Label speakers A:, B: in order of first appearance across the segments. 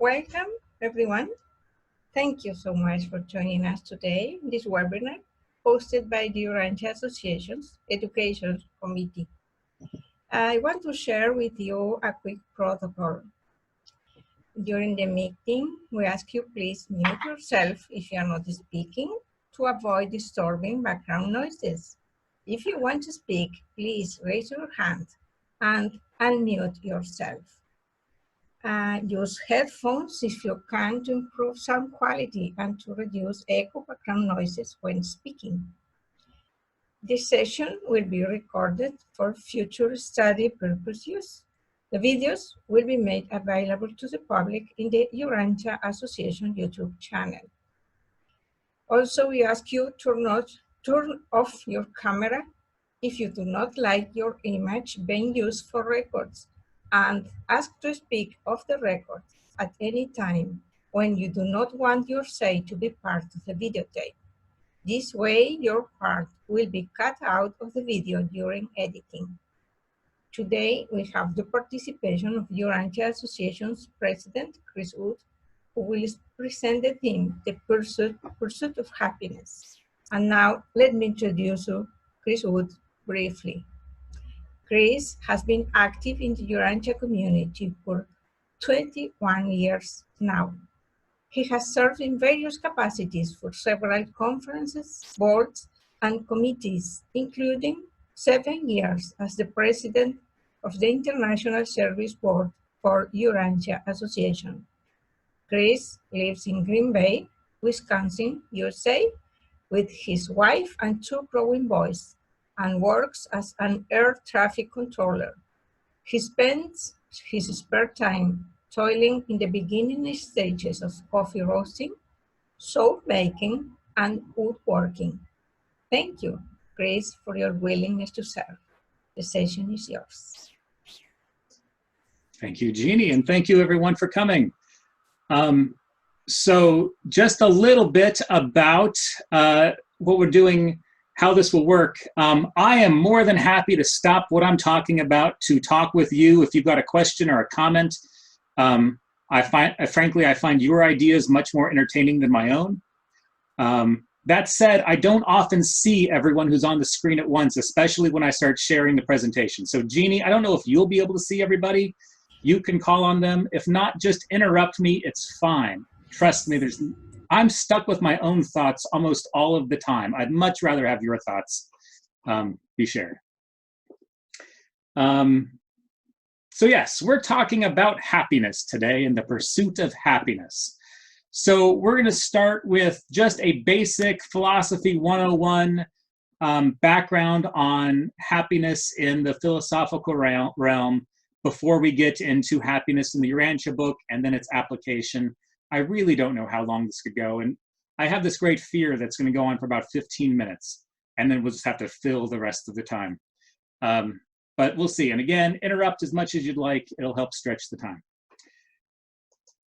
A: Welcome, everyone. Thank you so much for joining us today in this webinar hosted by the Urantia Association's Education Committee. I want to share with you a quick protocol. During the meeting, we ask you please mute yourself if you are not speaking to avoid disturbing background noises. If you want to speak, please raise your hand and unmute yourself. Use headphones if you can to improve sound quality and to reduce echo background noises when speaking. This session will be recorded for future study purposes. The videos will be made available to the public in the Urantia Association YouTube channel. Also, we ask you to turn off your camera if you do not like your image being used for records, and ask to speak off the record at any time when you do not want your say to be part of the videotape. This way, your part will be cut out of the video during editing. Today, we have the participation of Urantia Association's President, Chris Wood, who will present the theme, the pursuit of happiness. And now, let me introduce you Chris Wood briefly. Chris has been active in the Urantia community for 21 years now. He has served in various capacities for several conferences, boards, and committees, including 7 years as the president of the International Service Board for Urantia Association. Chris lives in Green Bay, Wisconsin, USA, with his wife and 2 growing boys, and works as an air traffic controller. He spends his spare time toiling in the beginning stages of coffee roasting, soap making, and woodworking. Thank you, Chris, for your willingness to serve. The session is yours.
B: Thank you, Jeannie, and thank you everyone for coming. So just a little bit about what we're doing, how this will work. I am more than happy to stop what I'm talking about to talk with you if you've got a question or a comment. Frankly, I find your ideas much more entertaining than my own. That said, I don't often see everyone who's on the screen at once, especially when I start sharing the presentation. So Jeannie, I don't know if you'll be able to see everybody. You can call on them. If not, just interrupt me. It's fine. Trust me, I'm stuck with my own thoughts almost all of the time. I'd much rather have your thoughts be shared. So yes, we're talking about happiness today and the pursuit of happiness. So we're going to start with just a basic philosophy 101 background on happiness in the philosophical realm before we get into happiness in the Urantia book and then its application. I really don't know how long this could go, and I have this great fear that's going to go on for about 15 minutes, and then we'll just have to fill the rest of the time. But we'll see. And again, interrupt as much as you'd like. It'll help stretch the time.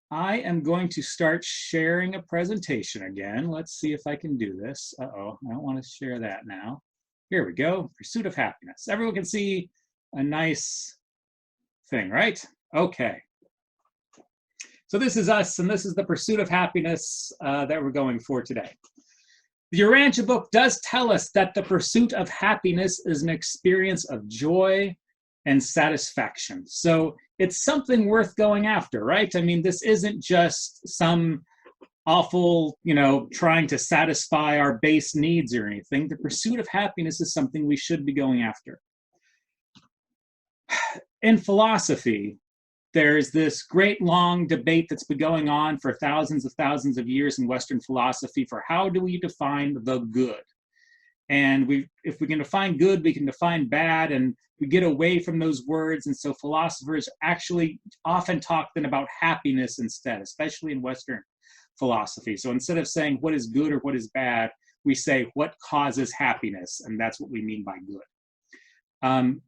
B: I am going to start sharing a presentation again. Let's see if I can do this. Uh-oh, I don't want to share that now. Here we go. Pursuit of happiness. Everyone can see a nice thing, right? Okay. So this is us, and this is the pursuit of happiness that we're going for today. The Urantia book does tell us that the pursuit of happiness is an experience of joy and satisfaction. So it's something worth going after, right? I mean, this isn't just some awful, trying to satisfy our base needs or anything. The pursuit of happiness is something we should be going after. In philosophy, there's this great long debate that's been going on for thousands of years in Western philosophy for how do we define the good. And if we can define good, we can define bad, and we get away from those words. And so philosophers actually often talk then about happiness instead, especially in Western philosophy. So instead of saying what is good or what is bad, we say what causes happiness, and that's what we mean by good.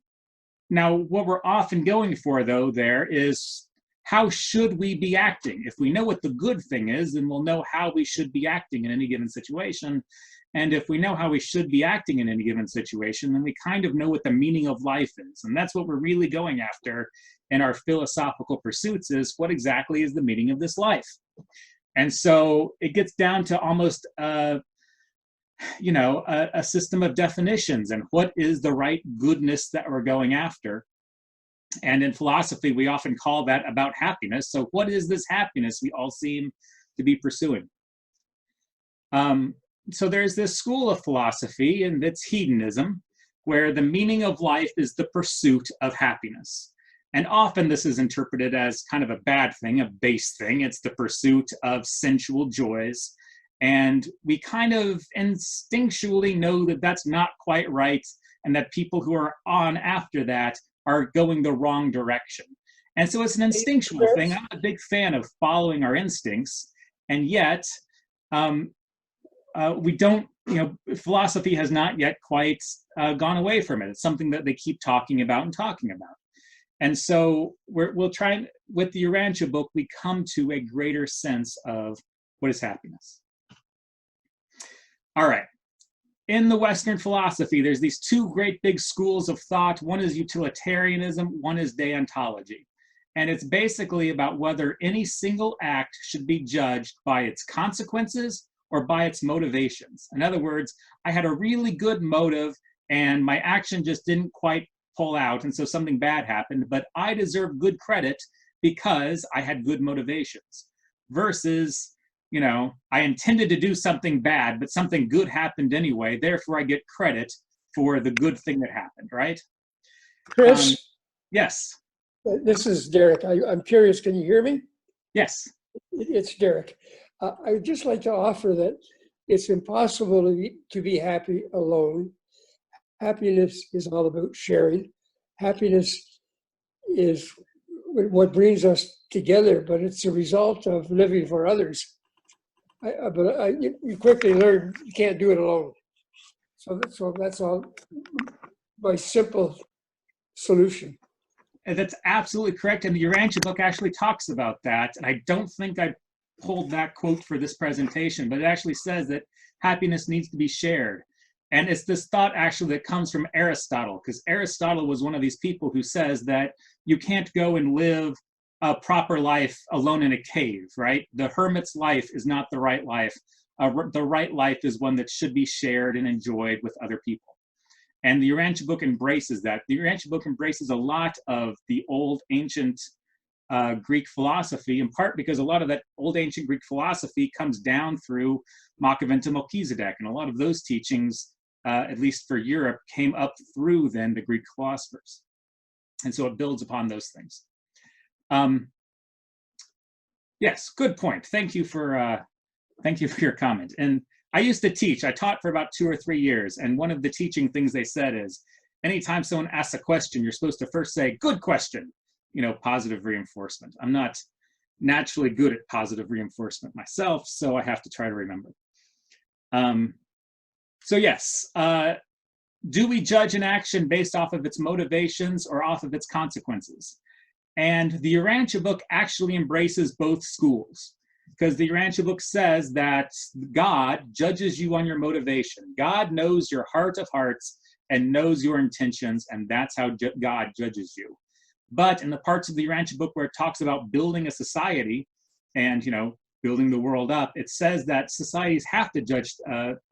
B: Now, what we're often going for, though, there is how should we be acting? If we know what the good thing is, then we'll know how we should be acting in any given situation. And if we know how we should be acting in any given situation, then we kind of know what the meaning of life is. And that's what we're really going after in our philosophical pursuits, is what exactly is the meaning of this life? And so it gets down to almost a system of definitions and what is the right goodness that we're going after. And in philosophy, we often call that about happiness. So what is this happiness we all seem to be pursuing? So there's this school of philosophy, and it's hedonism, where the meaning of life is the pursuit of happiness. And often this is interpreted as kind of a bad thing, a base thing. It's the pursuit of sensual joys. And we kind of instinctually know that that's not quite right, and that people who are on after that are going the wrong direction. And so it's an instinctual thing. I'm a big fan of following our instincts, and yet we don't, philosophy has not yet quite gone away from it. It's something that they keep talking about. And so we'll try, with the Urantia book, we come to a greater sense of what is happiness. All right. In the Western philosophy, there's these two great big schools of thought. One is utilitarianism, one is deontology. And it's basically about whether any single act should be judged by its consequences or by its motivations. In other words, I had a really good motive and my action just didn't quite pull out, and so something bad happened, but I deserve good credit because I had good motivations. Versus, I intended to do something bad, but something good happened anyway, therefore I get credit for the good thing that happened, right?
C: Chris?
B: Yes.
C: This is Derek. I'm curious, can you hear me?
B: Yes.
C: It's Derek. I would just like to offer that it's impossible to be happy alone. Happiness is all about sharing. Happiness is what brings us together, but it's a result of living for others. You quickly learn you can't do it alone. So that's all my simple solution.
B: And that's absolutely correct. And the Urantia book actually talks about that. And I don't think I pulled that quote for this presentation, but it actually says that happiness needs to be shared. And it's this thought actually that comes from Aristotle, because Aristotle was one of these people who says that you can't go and live a proper life alone in a cave, right? The hermit's life is not the right life. The right life is one that should be shared and enjoyed with other people. And the Urantia book embraces that. The Urantia book embraces a lot of the old ancient Greek philosophy, in part because a lot of that old ancient Greek philosophy comes down through Machiavelli to Melchizedek, and a lot of those teachings, at least for Europe, came up through then the Greek philosophers. And so it builds upon those things. Yes, good point. Thank you for your comment. And I used to teach. I taught for about 2 or 3 years, and one of the teaching things they said is, anytime someone asks a question, you're supposed to first say, "Good question," positive reinforcement. I'm not naturally good at positive reinforcement myself, so I have to try to remember. So yes, do we judge an action based off of its motivations or off of its consequences? And the Urantia book actually embraces both schools, because the Urantia book says that God judges you on your motivation. God knows your heart of hearts and knows your intentions, and that's how God judges you. But in the parts of the Urantia book where it talks about building a society and, building the world up, it says that societies have to judge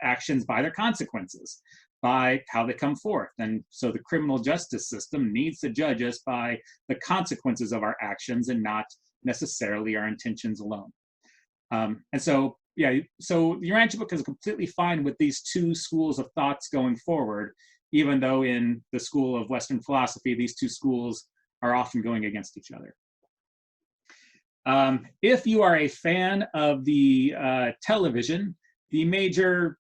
B: actions by their consequences, by how they come forth. And so the criminal justice system needs to judge us by the consequences of our actions and not necessarily our intentions alone. And so, so the Urantia book is completely fine with these two schools of thoughts going forward, even though in the school of Western philosophy, these two schools are often going against each other. If you are a fan of the television, the major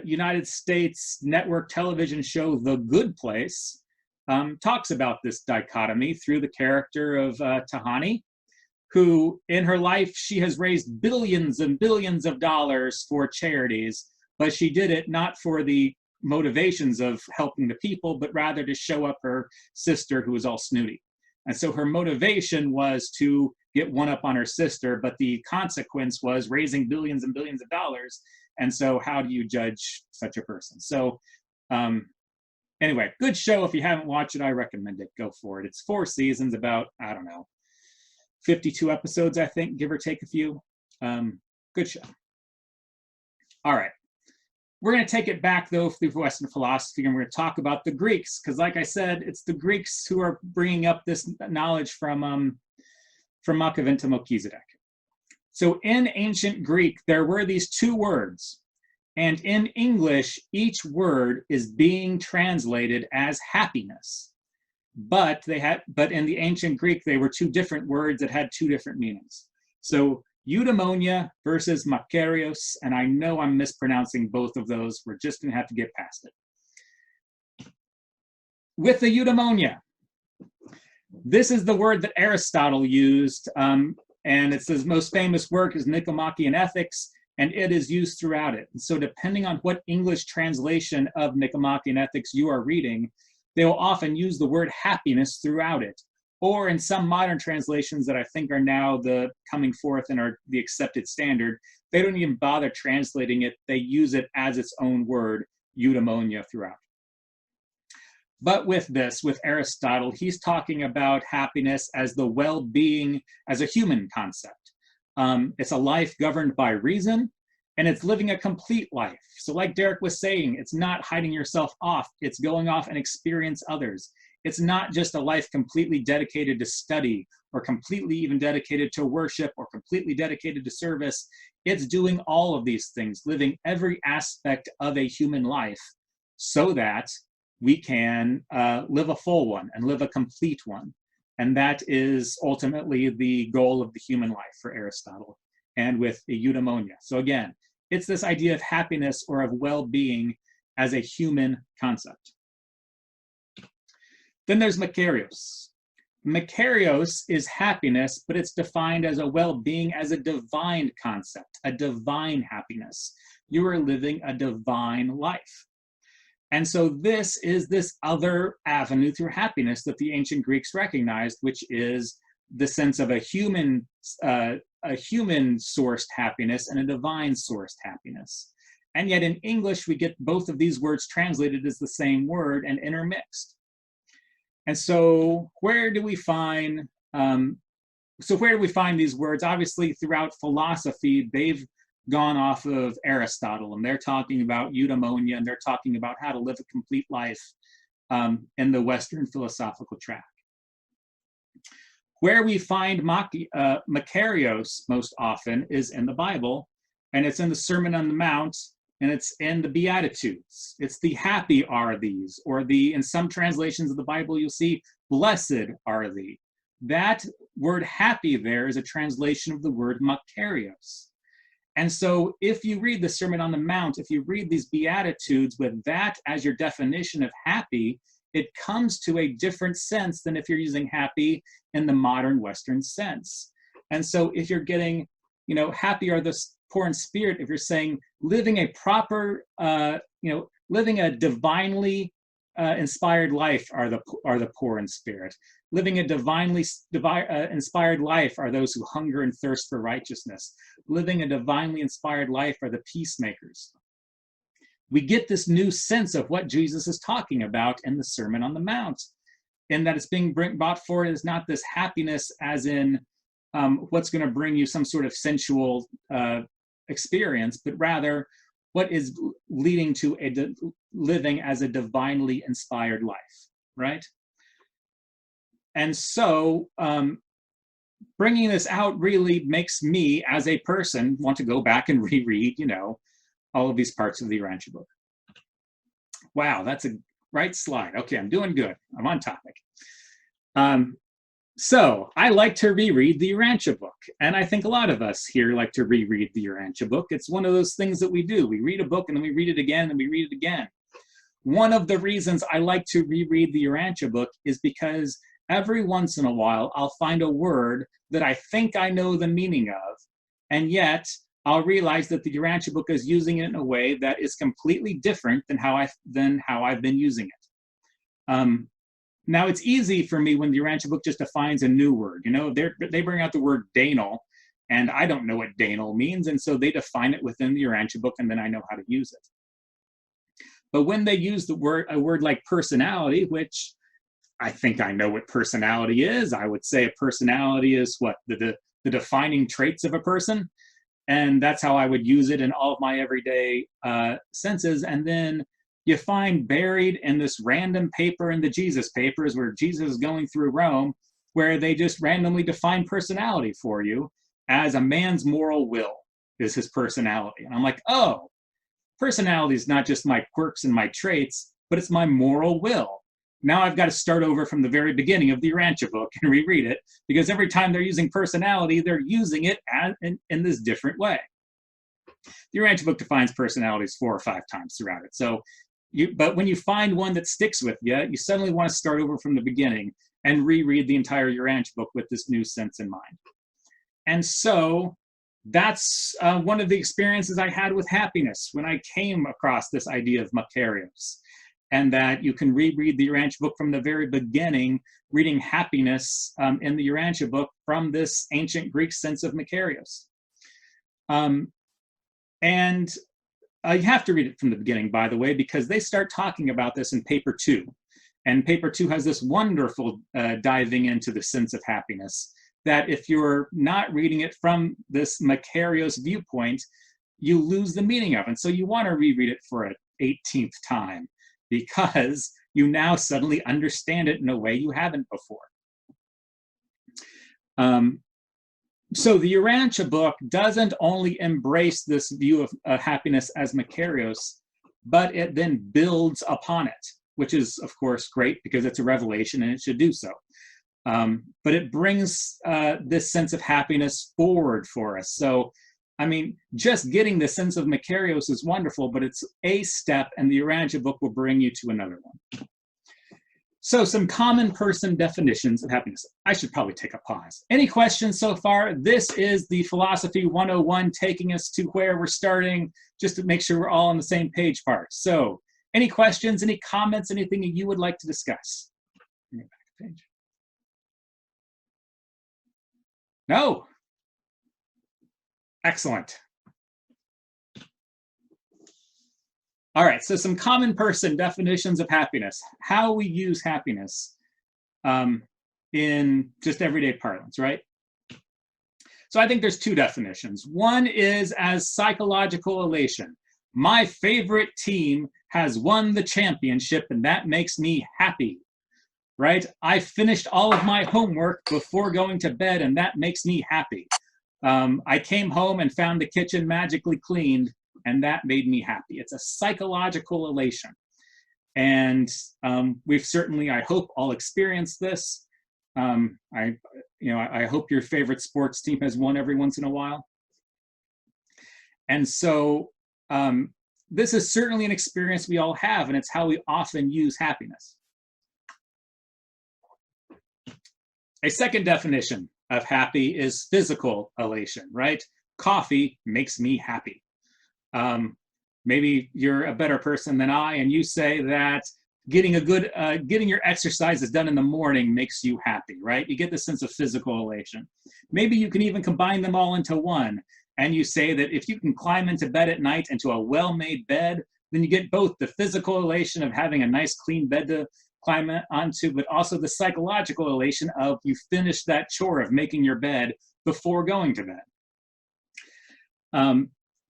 B: United States network television show The Good Place talks about this dichotomy through the character of Tahani, who in her life, she has raised billions and billions of dollars for charities, but she did it not for the motivations of helping the people, but rather to show up her sister who was all snooty. And so her motivation was to get one up on her sister, but the consequence was raising billions and billions of dollars. And so how do you judge such a person? So anyway, good show. If you haven't watched it, I recommend it. Go for it. It's 4 seasons, about, I don't know, 52 episodes, I think, give or take a few. Good show. All right. We're going to take it back, though, through Western philosophy, and we're going to talk about the Greeks, because like I said, it's the Greeks who are bringing up this knowledge from Machiavelli to Melchizedek. So in ancient Greek, there were these 2 words, and in English, each word is being translated as happiness. But in the ancient Greek, they were 2 different words that had 2 different meanings. So eudaimonia versus makarios, and I know I'm mispronouncing both of those. We're just going to have to get past it. With the eudaimonia, this is the word that Aristotle used, and it's his most famous work is Nicomachean Ethics, and it is used throughout it. And so depending on what English translation of Nicomachean Ethics you are reading, they will often use the word happiness throughout it. Or in some modern translations that I think are now coming forth and are the accepted standard, they don't even bother translating it. They use it as its own word, eudaimonia, throughout. But with Aristotle, he's talking about happiness as the well-being, as a human concept. It's a life governed by reason, and it's living a complete life. So like Derek was saying, it's not hiding yourself off. It's going off and experience others. It's not just a life completely dedicated to study, or completely even dedicated to worship, or completely dedicated to service. It's doing all of these things, living every aspect of a human life so that we can live a full one and live a complete one. And that is ultimately the goal of the human life for Aristotle, and with eudaimonia. So again, it's this idea of happiness or of well-being as a human concept. Then there's makarios. Makarios is happiness, but it's defined as a well-being, as a divine concept, a divine happiness. You are living a divine life. And so this is this other avenue through happiness that the ancient Greeks recognized, which is the sense of a human-sourced happiness and a divine-sourced happiness. And yet in English, we get both of these words translated as the same word and intermixed. And so where do we find these words? Obviously, throughout philosophy, they've gone off of Aristotle, and they're talking about eudaimonia, and they're talking about how to live a complete life in the Western philosophical track. Where we find makarios most often is in the Bible, and it's in the Sermon on the Mount, and it's in the Beatitudes. It's the happy are these, or in some translations of the Bible, you'll see blessed are thee. That word happy there is a translation of the word makarios. And so if you read the Sermon on the Mount, if you read these Beatitudes with that as your definition of happy, it comes to a different sense than if you're using happy in the modern Western sense. And so if you're getting, happy are the poor in spirit, if you're saying living a proper, living a divinely inspired life are the poor in spirit. Living a divinely inspired life are those who hunger and thirst for righteousness. Living a divinely inspired life are the peacemakers. We get this new sense of what Jesus is talking about in the Sermon on the Mount, and that it's being brought forward as not this happiness as in what's going to bring you some sort of sensual experience, but rather what is leading to living as a divinely inspired life, right? And so bringing this out really makes me, as a person, want to go back and reread, all of these parts of the Urantia book. Wow, that's a right slide. Okay, I'm doing good. I'm on topic. So I like to reread the Urantia book, and I think a lot of us here like to reread the Urantia book. It's one of those things that we do. We read a book and then we read it again and we read it again. One of the reasons I like to reread the Urantia book is because every once in a while I'll find a word that I think I know the meaning of, and yet I'll realize that the Urantia book is using it in a way that is completely different than how I've been using it. Now, it's easy for me when the Urantia book just defines a new word. You know, they bring out the word Danal, and I don't know what Danal means, and so they define it within the Urantia book, and then I know how to use it. But when they use a word like personality, which I think I know what personality is, I would say a personality is what? The defining traits of a person. And that's how I would use it in all of my everyday senses. And then you find buried in this random paper in the Jesus papers where Jesus is going through Rome, where they just randomly define personality for you as a man's moral will is his personality. And I'm like, oh, personality is not just my quirks and my traits, but it's my moral will. Now I've got to start over from the very beginning of the Urantia book and reread it, because every time they're using personality, they're using it in this different way. The Urantia book defines personalities 4 or 5 times throughout it. So, but when you find one that sticks with you, you suddenly want to start over from the beginning and reread the entire Urantia book with this new sense in mind. And so that's one of the experiences I had with happiness when I came across this idea of Makarios. And that you can reread the Urantia book from the very beginning, reading happiness in the Urantia book from this ancient Greek sense of Makarios. And you have to read it from the beginning, by the way, because they start talking about this in paper 2. And paper 2 has this wonderful diving into the sense of happiness, that if you're not reading it from this Makarios viewpoint, you lose the meaning of it. And so you want to reread it for an 18th time, because you now suddenly understand it in a way you haven't before. So the Urantia book doesn't only embrace this view of happiness as Makarios, but it then builds upon it, which is, of course, great because it's a revelation and it should do so. But it brings this sense of happiness forward for us. So, I mean, just getting the sense of Makarios is wonderful, but it's a step, and the Urantia book will bring you to another one. So some common person definitions of happiness. I should probably take a pause. Any questions so far? This is the Philosophy 101 taking us to where we're starting, just to make sure we're all on the same page part. So any questions, any comments, anything you would like to discuss? Back to page. No? Excellent. All right, so some common person definitions of happiness, how we use happiness in just everyday parlance, right? So I think there's 2 definitions. One is as psychological elation. My favorite team has won the championship and that makes me happy, right? I finished all of my homework before going to bed and that makes me happy. I came home and found the kitchen magically cleaned, and that made me happy. It's a psychological elation. And we've certainly, I hope, all experienced this. I hope your favorite sports team has won every once in a while. And so this is certainly an experience we all have, and it's how we often use happiness. A second definition of happy is physical elation, right? Coffee makes me happy. Maybe you're a better person than I, and you say that getting your exercises done in the morning makes you happy, right? You get the sense of physical elation. Maybe you can even combine them all into one, and you say that if you can climb into bed at night into a well-made bed, then you get both the physical elation of having a nice clean bed to climb onto, but also the psychological elation of you finished that chore of making your bed before going to bed.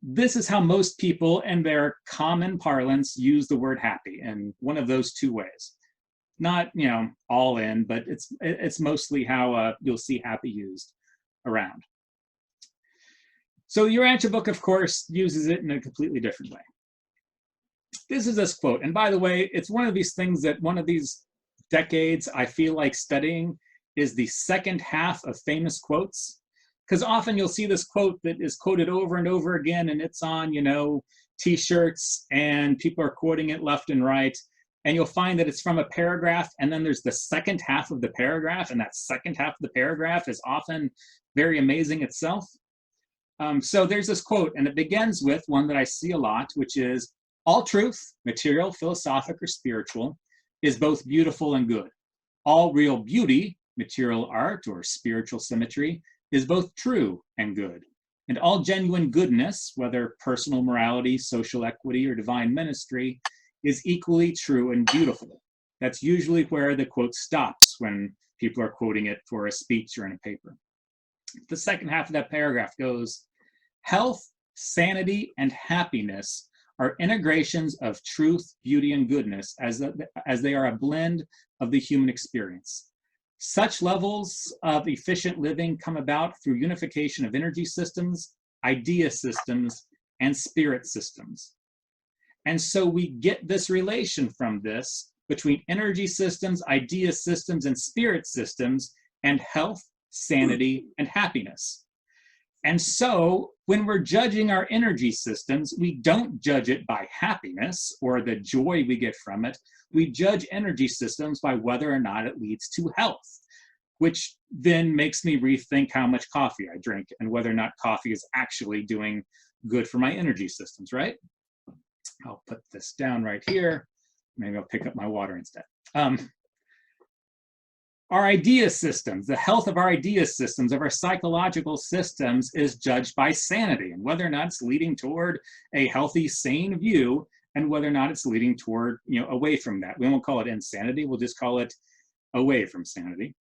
B: This is how most people in their common parlance use the word happy, in one of those 2 ways. Not, all in, but it's mostly how you'll see happy used around. So the Urantia book, of course, uses it in a completely different way. This is this quote, and by the way, it's one of these things that one of these decades I feel like studying is the second half of famous quotes. Because often you'll see this quote that is quoted over and over again, and it's on, t-shirts, and people are quoting it left and right. And you'll find that it's from a paragraph, and then there's the second half of the paragraph, and that second half of the paragraph is often very amazing itself. So there's this quote, and it begins with one that I see a lot, which is, all truth, material, philosophic, or spiritual, is both beautiful and good. All real beauty, material art, or spiritual symmetry, is both true and good. And all genuine goodness, whether personal morality, social equity, or divine ministry, is equally true and beautiful. That's usually where the quote stops when people are quoting it for a speech or in a paper. The second half of that paragraph goes, health, sanity, and happiness are integrations of truth, beauty, and goodness as they are a blend of the human experience. Such levels of efficient living come about through unification of energy systems, idea systems, and spirit systems. And so we get this relation from this between energy systems, idea systems, and spirit systems, and health, sanity, and happiness. And so when we're judging our energy systems, we don't judge it by happiness or the joy we get from it. We judge energy systems by whether or not it leads to health, which then makes me rethink how much coffee I drink and whether or not coffee is actually doing good for my energy systems, right? I'll put this down right here. Maybe I'll pick up my water instead. Our idea systems, the health of our idea systems, of our psychological systems, is judged by sanity and whether or not it's leading toward a healthy, sane view, and whether or not it's leading toward, away from that. We won't call it insanity, we'll just call it away from sanity.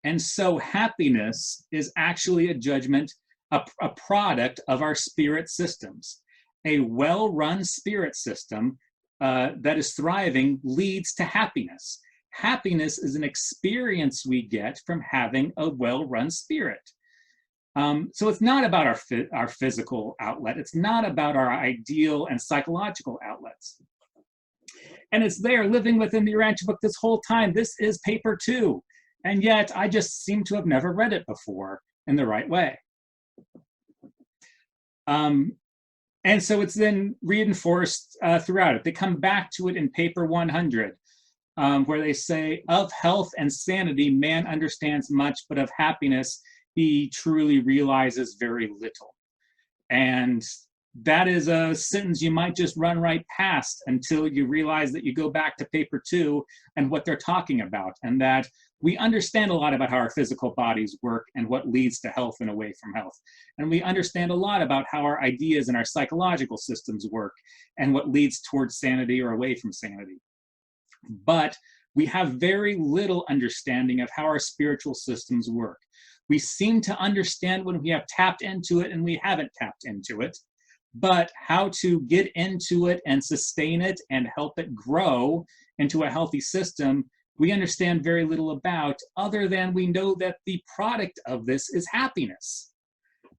B: And so happiness is actually a judgment, a product of our spirit systems. A well-run spirit system that is thriving leads to happiness. Happiness is an experience we get from having a well-run spirit. So it's not about our physical outlet. It's not about our ideal and psychological outlets. And it's there living within the Urantia book this whole time. This is paper 2. And yet I just seem to have never read it before in the right way. And so it's then reinforced throughout it. They come back to it in paper 100. Where they say, of health and sanity, man understands much, but of happiness, he truly realizes very little. And that is a sentence you might just run right past until you realize that you go back to paper 2 and what they're talking about, and that we understand a lot about how our physical bodies work and what leads to health and away from health. And we understand a lot about how our ideas and our psychological systems work and what leads towards sanity or away from sanity. But we have very little understanding of how our spiritual systems work. We seem to understand when we have tapped into it and we haven't tapped into it, but how to get into it and sustain it and help it grow into a healthy system, we understand very little about, other than we know that the product of this is happiness.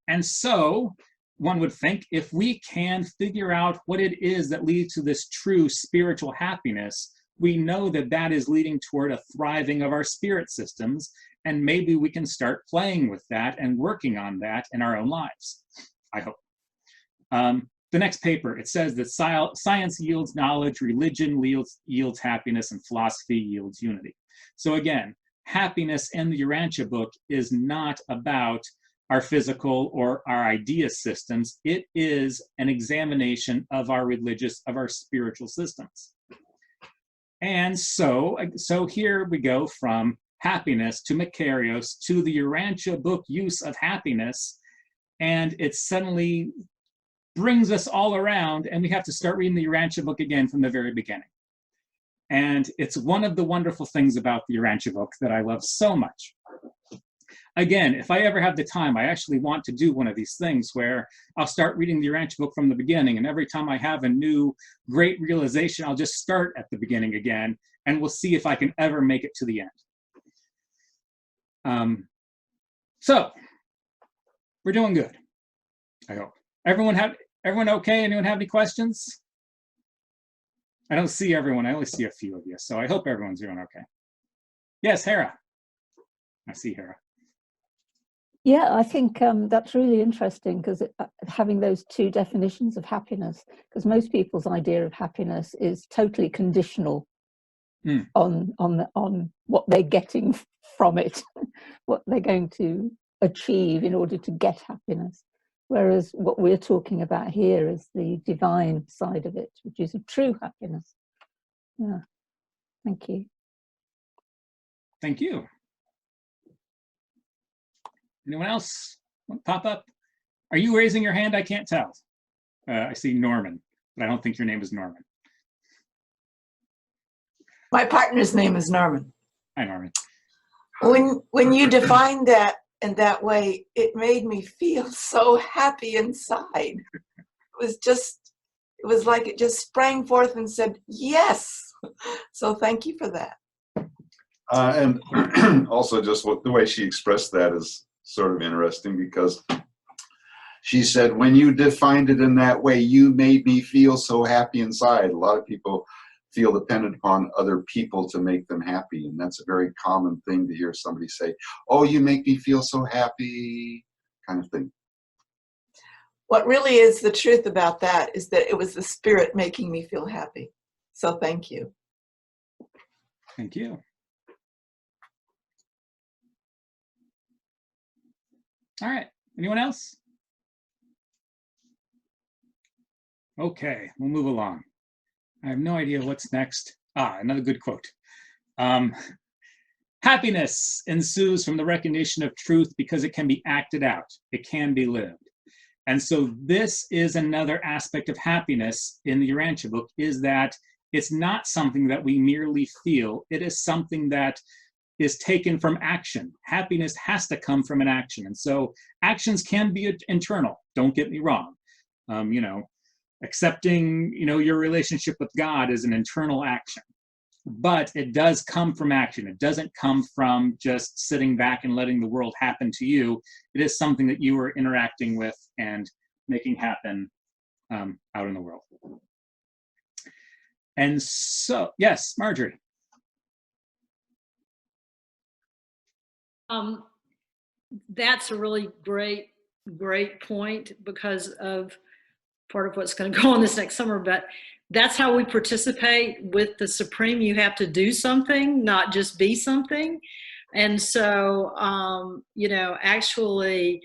B: And so one would think if we can figure out what it is that leads to this true spiritual happiness, we know that that is leading toward a thriving of our spirit systems, and maybe we can start playing with that and working on that in our own lives, I hope. The next paper, it says that science yields knowledge, religion yields happiness, and philosophy yields unity. So again, happiness in the Urantia book is not about our physical or our idea systems. It is an examination of our spiritual systems. And so here we go from happiness to Makarios to the Urantia book use of happiness, and it suddenly brings us all around, and we have to start reading the Urantia book again from the very beginning. And it's one of the wonderful things about the Urantia book that I love so much. Again, if I ever have the time, I actually want to do one of these things where I'll start reading the Urantia book from the beginning, and every time I have a new great realization, I'll just start at the beginning again, and we'll see if I can ever make it to the end. So we're doing good, I hope. Everyone okay? Anyone have any questions? I don't see everyone. I only see a few of you, so I hope everyone's doing okay. Yes, Hera. I see Hera.
D: Yeah, I think that's really interesting, because having those two definitions of happiness, because most people's idea of happiness is totally conditional on what they're getting from it, what they're going to achieve in order to get happiness. Whereas what we're talking about here is the divine side of it, which is a true happiness. Yeah. Thank you.
B: Thank you. Anyone else want to pop up? Are you raising your hand? I can't tell. I see Norman, but I don't think your name is Norman.
E: My partner's name is Norman.
B: Hi, Norman.
E: When you defined that in that way, it made me feel so happy inside. It was like it just sprang forth and said, yes. So thank you for that.
F: And also just the way she expressed that is sort of interesting, because she said, when you defined it in that way, you made me feel so happy inside. A lot of people feel dependent upon other people to make them happy. And that's a very common thing to hear somebody say, oh, you make me feel so happy, kind of thing.
E: What really is the truth about that is that it was the Spirit making me feel happy. So thank you.
B: Thank you. All right, anyone else? Okay, we'll move along. I have no idea what's next. Another good quote. Happiness ensues from the recognition of truth because it can be acted out. It can be lived. And so this is another aspect of happiness in the Urantia book, is that it's not something that we merely feel. It is something that is taken from action. Happiness has to come from an action. And so actions can be internal, don't get me wrong. Accepting, your relationship with God is an internal action, but it does come from action. It doesn't come from just sitting back and letting the world happen to you. It is something that you are interacting with and making happen out in the world. And so, yes, Marjorie.
G: That's a really great point, because of part of what's going to go on this next summer, but that's how we participate with the Supreme. You have to do something, not just be something. And so, actually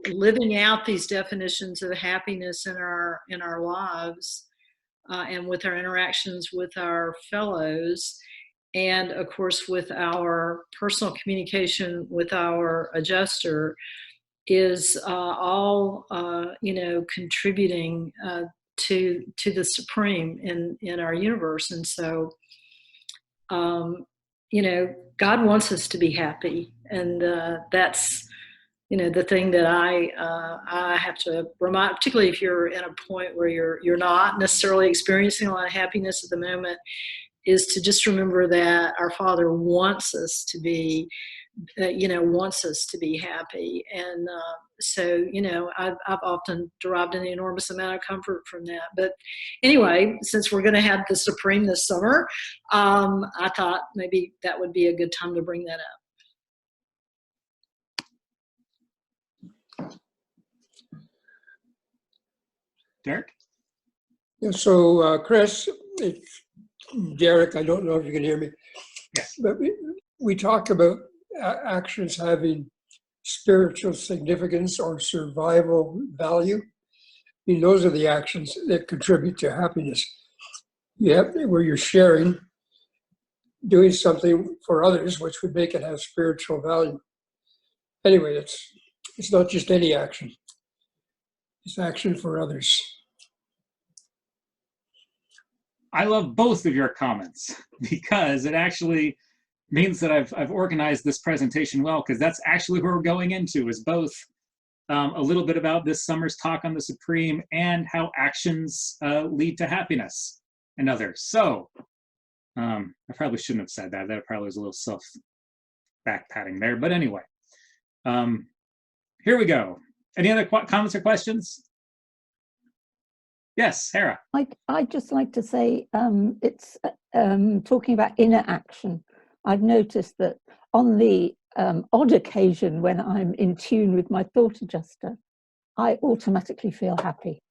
G: living out these definitions of happiness in our lives and with our interactions with our fellows, and of course with our personal communication with our adjuster, is all contributing to the Supreme in our universe. And so God wants us to be happy, and that's the thing that I have to remind, particularly if you're in a point where you're not necessarily experiencing a lot of happiness at the moment, is to just remember that our Father wants us to be happy. And so I've often derived an enormous amount of comfort from that. But anyway, since we're going to have the Supreme this summer, I thought maybe that would be a good time to bring that up.
B: Derek?
C: Yeah, so Chris, it's Derek, I don't know if you can hear me.
B: Yes.
C: But we talk about actions having spiritual significance or survival value. I mean, those are the actions that contribute to happiness. Where you're sharing, doing something for others, which would make it have spiritual value. Anyway, it's not just any action. It's action for others.
B: I love both of your comments, because it actually means that I've organized this presentation well, because that's actually where we're going into, is both a little bit about this summer's talk on the Supreme and how actions lead to happiness and others. So I probably shouldn't have said that. That probably was a little self back-patting there. But anyway, here we go. Any other comments or questions? Yes, Sarah.
D: I'd just like to say, it's talking about inner action. I've noticed that on the odd occasion when I'm in tune with my thought adjuster, I automatically feel happy.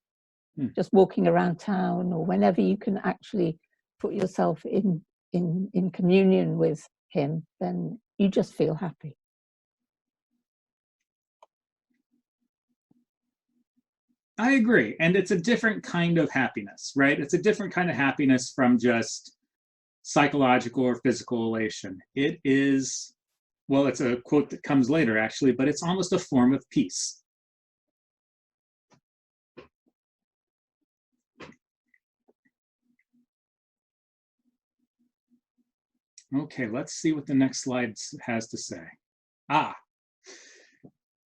D: Just walking around town, or whenever you can actually put yourself in communion with him, then you just feel happy.
B: I agree. And it's a different kind of happiness, right? It's a different kind of happiness from just psychological or physical elation. It is, well, it's a quote that comes later actually, but it's almost a form of peace. Okay, let's see what the next slide has to say.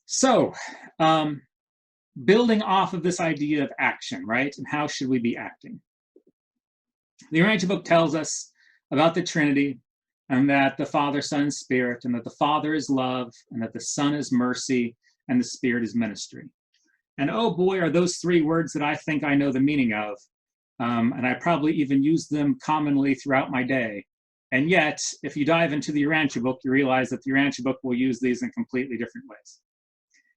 B: So, building off of this idea of action, right? And how should we be acting? The Urantia Book tells us about the Trinity, and that the Father, Son, and Spirit, and that the Father is love, and that the Son is mercy, and the Spirit is ministry. And oh boy, are those three words that I think I know the meaning of. And I probably even use them commonly throughout my day. And yet, if you dive into the Urantia Book, you realize that the Urantia Book will use these in completely different ways.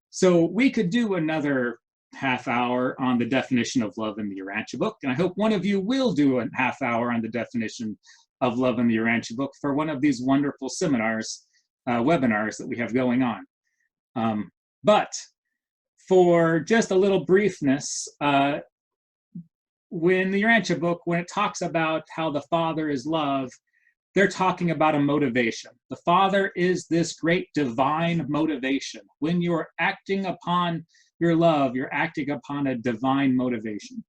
B: So we could do another half hour on the definition of love in the Urantia Book, and I hope one of you will do a half hour on the definition of love in the Urantia Book for one of these wonderful seminars, webinars that we have going on. But for just a little briefness, when the Urantia Book, when it talks about how the Father is love, they're talking about a motivation. The Father is this great divine motivation. When you're acting upon your love, you're acting upon a divine motivation.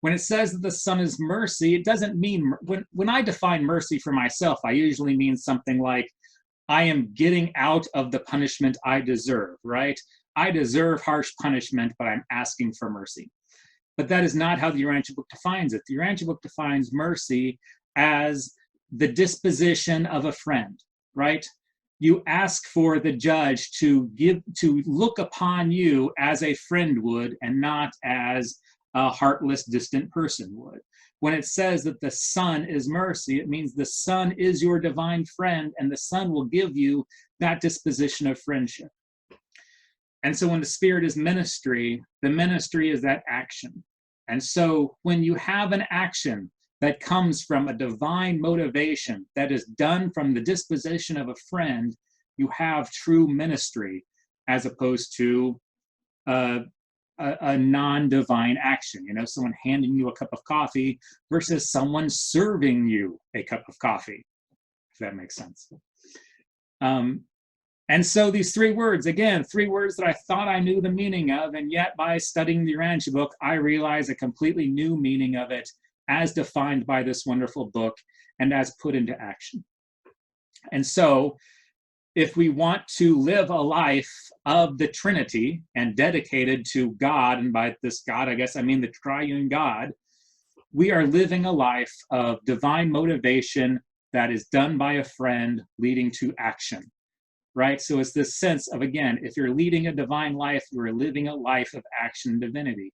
B: When it says that the Son is mercy, it doesn't mean, when I define mercy for myself, I usually mean something like, I am getting out of the punishment I deserve, right? I deserve harsh punishment, but I'm asking for mercy. But that is not how the Urantia Book defines it. The Urantia Book defines mercy as the disposition of a friend, right? You ask for the judge to look upon you as a friend would, and not as a heartless, distant person would. When it says that the Son is mercy, it means the Son is your divine friend, and the Son will give you that disposition of friendship. And so when the Spirit is ministry, the ministry is that action. And so when you have an action that comes from a divine motivation that is done from the disposition of a friend, you have true ministry, as opposed to a non-divine action, someone handing you a cup of coffee versus someone serving you a cup of coffee, if that makes sense. And so these three words, again, three words that I thought I knew the meaning of, and yet by studying the Urantia Book, I realized a completely new meaning of it as defined by this wonderful book and as put into action. And so if we want to live a life of the Trinity and dedicated to God, and by this God, I guess I mean the triune God, we are living a life of divine motivation that is done by a friend leading to action, right? So it's this sense of, again, if you're leading a divine life, you're living a life of action and divinity.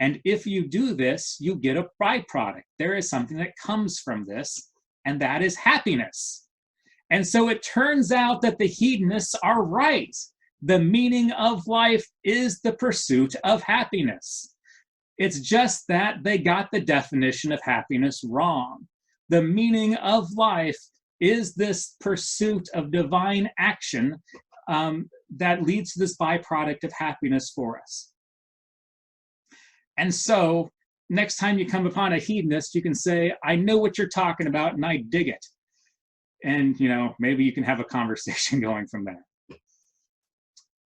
B: And if you do this, you get a byproduct. There is something that comes from this, and that is happiness. And so it turns out that the hedonists are right. The meaning of life is the pursuit of happiness. It's just that they got the definition of happiness wrong. The meaning of life is this pursuit of divine action that leads to this byproduct of happiness for us. And so next time you come upon a hedonist, you can say, I know what you're talking about and I dig it. And, maybe you can have a conversation going from there.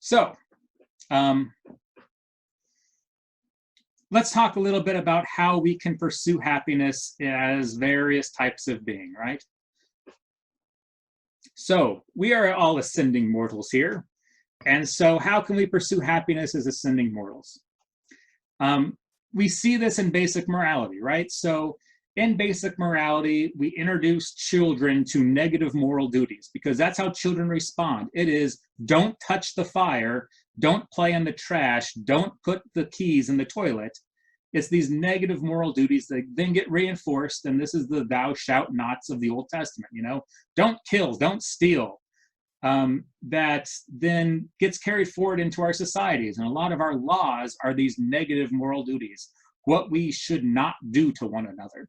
B: So let's talk a little bit about how we can pursue happiness as various types of being, right? So we are all ascending mortals here. And so how can we pursue happiness as ascending mortals? We see this in basic morality, right? So in basic morality, we introduce children to negative moral duties because that's how children respond. It is, don't touch the fire, don't play in the trash, don't put the keys in the toilet. It's these negative moral duties that then get reinforced, and this is the thou shalt nots of the Old Testament, Don't kill, don't steal. That then gets carried forward into our societies. And a lot of our laws are these negative moral duties, what we should not do to one another.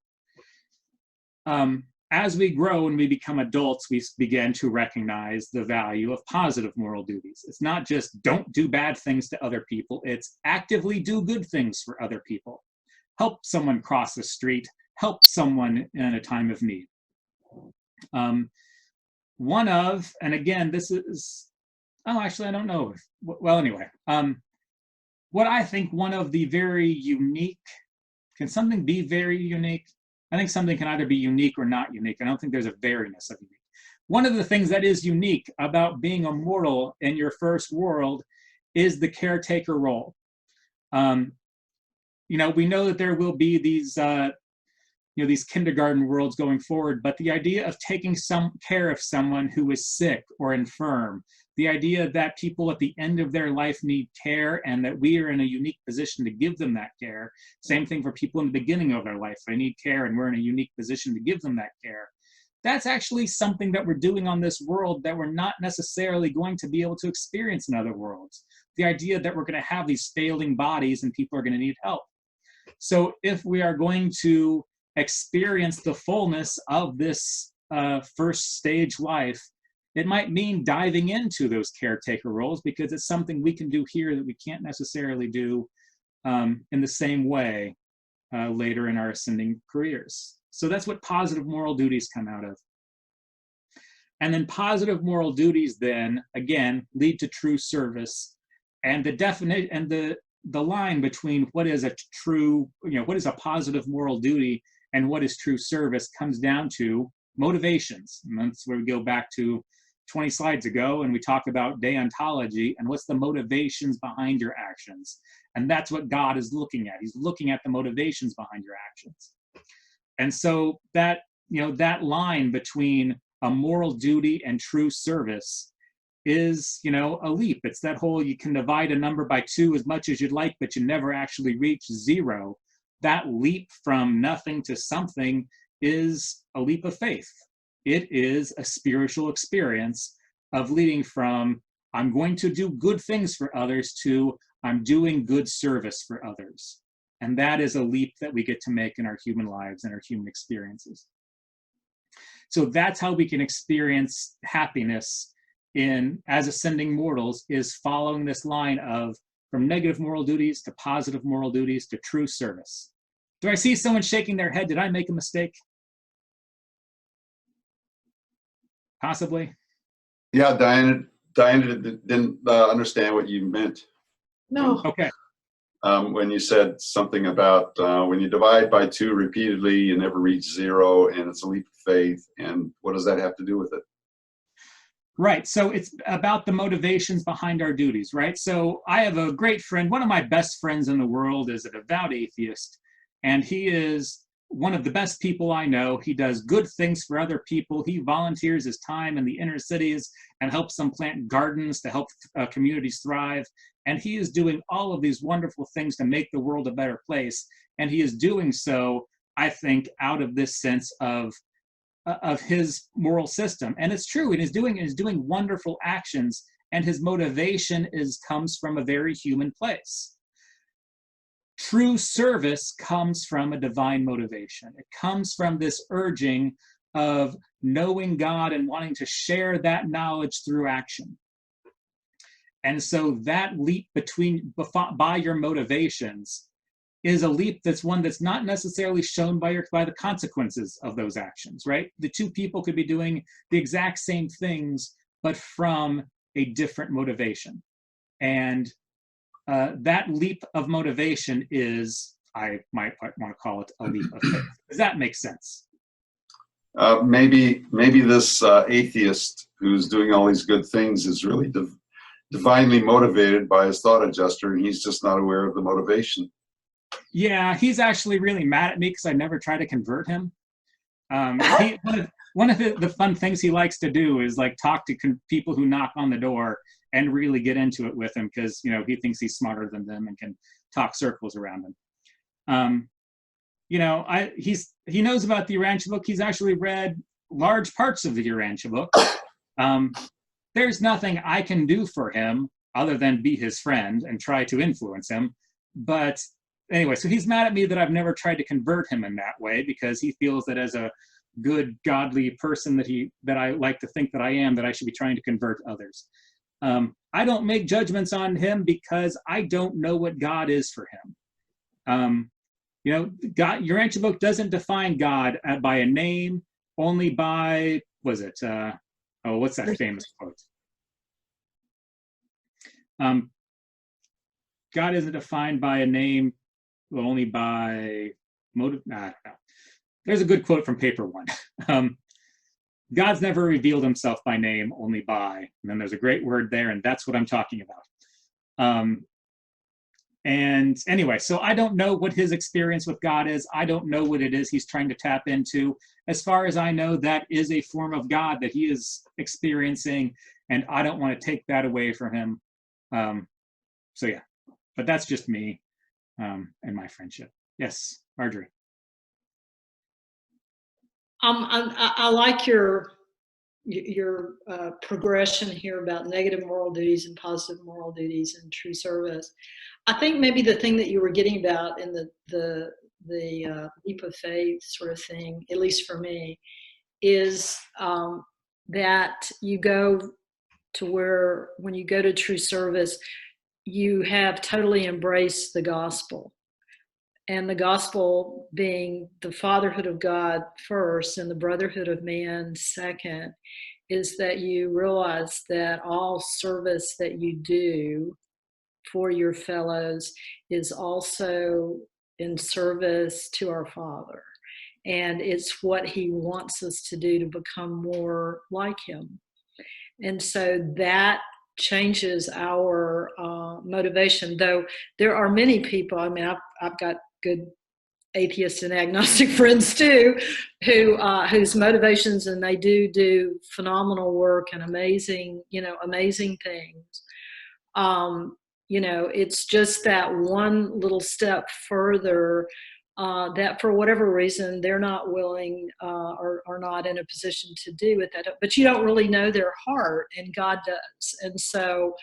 B: As we grow and we become adults, we begin to recognize the value of positive moral duties. It's not just don't do bad things to other people, it's actively do good things for other people. Help someone cross the street, help someone in a time of need. One of, and again, this is, oh, actually, I don't know. Well, anyway, what I think one of the very unique, can something be very unique? I think something can either be unique or not unique. I don't think there's a variness of unique. One of the things that is unique about being a mortal in your first world is the caretaker role. You know, we know that there will be these, you know, these kindergarten worlds going forward, but the idea of taking some care of someone who is sick or infirm, the idea that people at the end of their life need care and that we are in a unique position to give them that care. Same thing for people in the beginning of their life. They need care and we're in a unique position to give them that care. That's actually something that we're doing on this world that we're not necessarily going to be able to experience in other worlds. The idea that we're going to have these failing bodies and people are going to need help. So if we are going to experience the fullness of this first stage life, it might mean diving into those caretaker roles because it's something we can do here that we can't necessarily do in the same way later in our ascending careers. So that's what positive moral duties come out of. And then positive moral duties then, again, lead to true service. And the definition and the line between what is a true, you know, what is a positive moral duty and what is true service comes down to motivations. And that's where we go back to 20 slides ago and we talk about deontology and what's the motivations behind your actions. And that's what God is looking at. He's looking at the motivations behind your actions. And so that, you know, that line between a moral duty and true service is, you know, a leap. It's that whole, you can divide a number by 2 as much as you'd like, but you never actually reach 0. That leap from nothing to something is a leap of faith. It is a spiritual experience of leading from, I'm going to do good things for others to, I'm doing good service for others. And that is a leap that we get to make in our human lives and our human experiences. So that's how we can experience happiness as ascending mortals, is following this line of from negative moral duties to positive moral duties to true service. Do I see someone shaking their head? Did I make a mistake? Possibly.
F: Yeah, Diana didn't understand what you meant.
E: No.
B: Okay.
F: When you said something about when you divide by 2 repeatedly, you never reach 0, and it's a leap of faith. And what does that have to do with it?
B: Right. So it's about the motivations behind our duties, right? So I have a great friend. One of my best friends in the world is a devout atheist, and he is one of the best people I know. He does good things for other people. He volunteers his time in the inner cities and helps them plant gardens to help communities thrive. And he is doing all of these wonderful things to make the world a better place. And he is doing so, I think, out of this sense of his moral system. And it's true, he's doing wonderful actions, and his motivation comes from a very human place. True service comes from a divine motivation. It comes from this urging of knowing God and wanting to share that knowledge through action. And so that leap by your motivations is a leap that's one that's not necessarily shown by the consequences of those actions, right? The 2 people could be doing the exact same things, but from a different motivation. And that leap of motivation is, I might want to call it a leap of faith. Does that make sense?
F: Maybe this atheist who's doing all these good things is really divinely motivated by his thought adjuster, and he's just not aware of the motivation.
B: Yeah, he's actually really mad at me because I never try to convert him. One of the fun things he likes to do is like talk to people who knock on the door and really get into it with him because, you know, he thinks he's smarter than them and can talk circles around them. You know, he knows about the Urantia Book. He's actually read large parts of the Urantia Book. There's nothing I can do for him other than be his friend and try to influence him. But anyway, so he's mad at me that I've never tried to convert him in that way because he feels that as a good, godly person that I like to think that I am, that I should be trying to convert others. I don't make judgments on him because I don't know what God is for him. You know, God, Urantia Book doesn't define God by a name, only by, was it, oh, what's that famous quote? God isn't defined by a name, only by motive. I don't know. There's a good quote from paper one. God's never revealed himself by name, only by, and then there's a great word there, and that's what I'm talking about. And anyway, so I don't know what his experience with God is. I don't know what it is he's trying to tap into. As far as I know, that is a form of God that he is experiencing, and I don't want to take that away from him. So yeah, but that's just me and my friendship. Yes, Marjorie.
G: I like your progression here about negative moral duties and positive moral duties and true service. I think maybe the thing that you were getting about in the leap of faith sort of thing, at least for me, is that you go to where when you go to true service, you have totally embraced the gospel. And the gospel being the fatherhood of God first and the brotherhood of man second, is that you realize that all service that you do for your fellows is also in service to our Father. And it's what he wants us to do to become more like him. And so that changes our motivation, though there are many people, I mean, I've got good atheist and agnostic friends too, whose motivations, and they do phenomenal work and amazing things. It's just that one little step further that for whatever reason they're not willing or are not in a position to do with that. But you don't really know their heart, and God does. And so,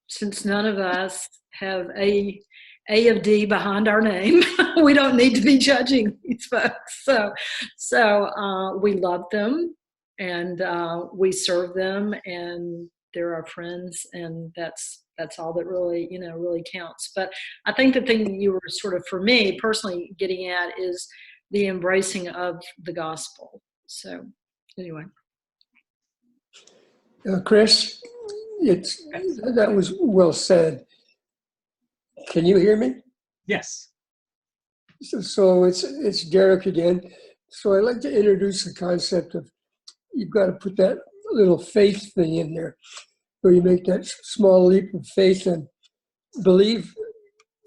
G: since none of us have A of D behind our name, we don't need to be judging these folks. So we love them, and we serve them, and they're our friends, and that's all that really counts. But I think the thing you were sort of, for me personally, getting at is the embracing of the gospel. So anyway.
C: Chris, that was well said. Can you hear me?
B: Yes.
C: So it's Derek again. So I'd like to introduce the concept of, you've got to put that little faith thing in there, where you make that small leap of faith and believe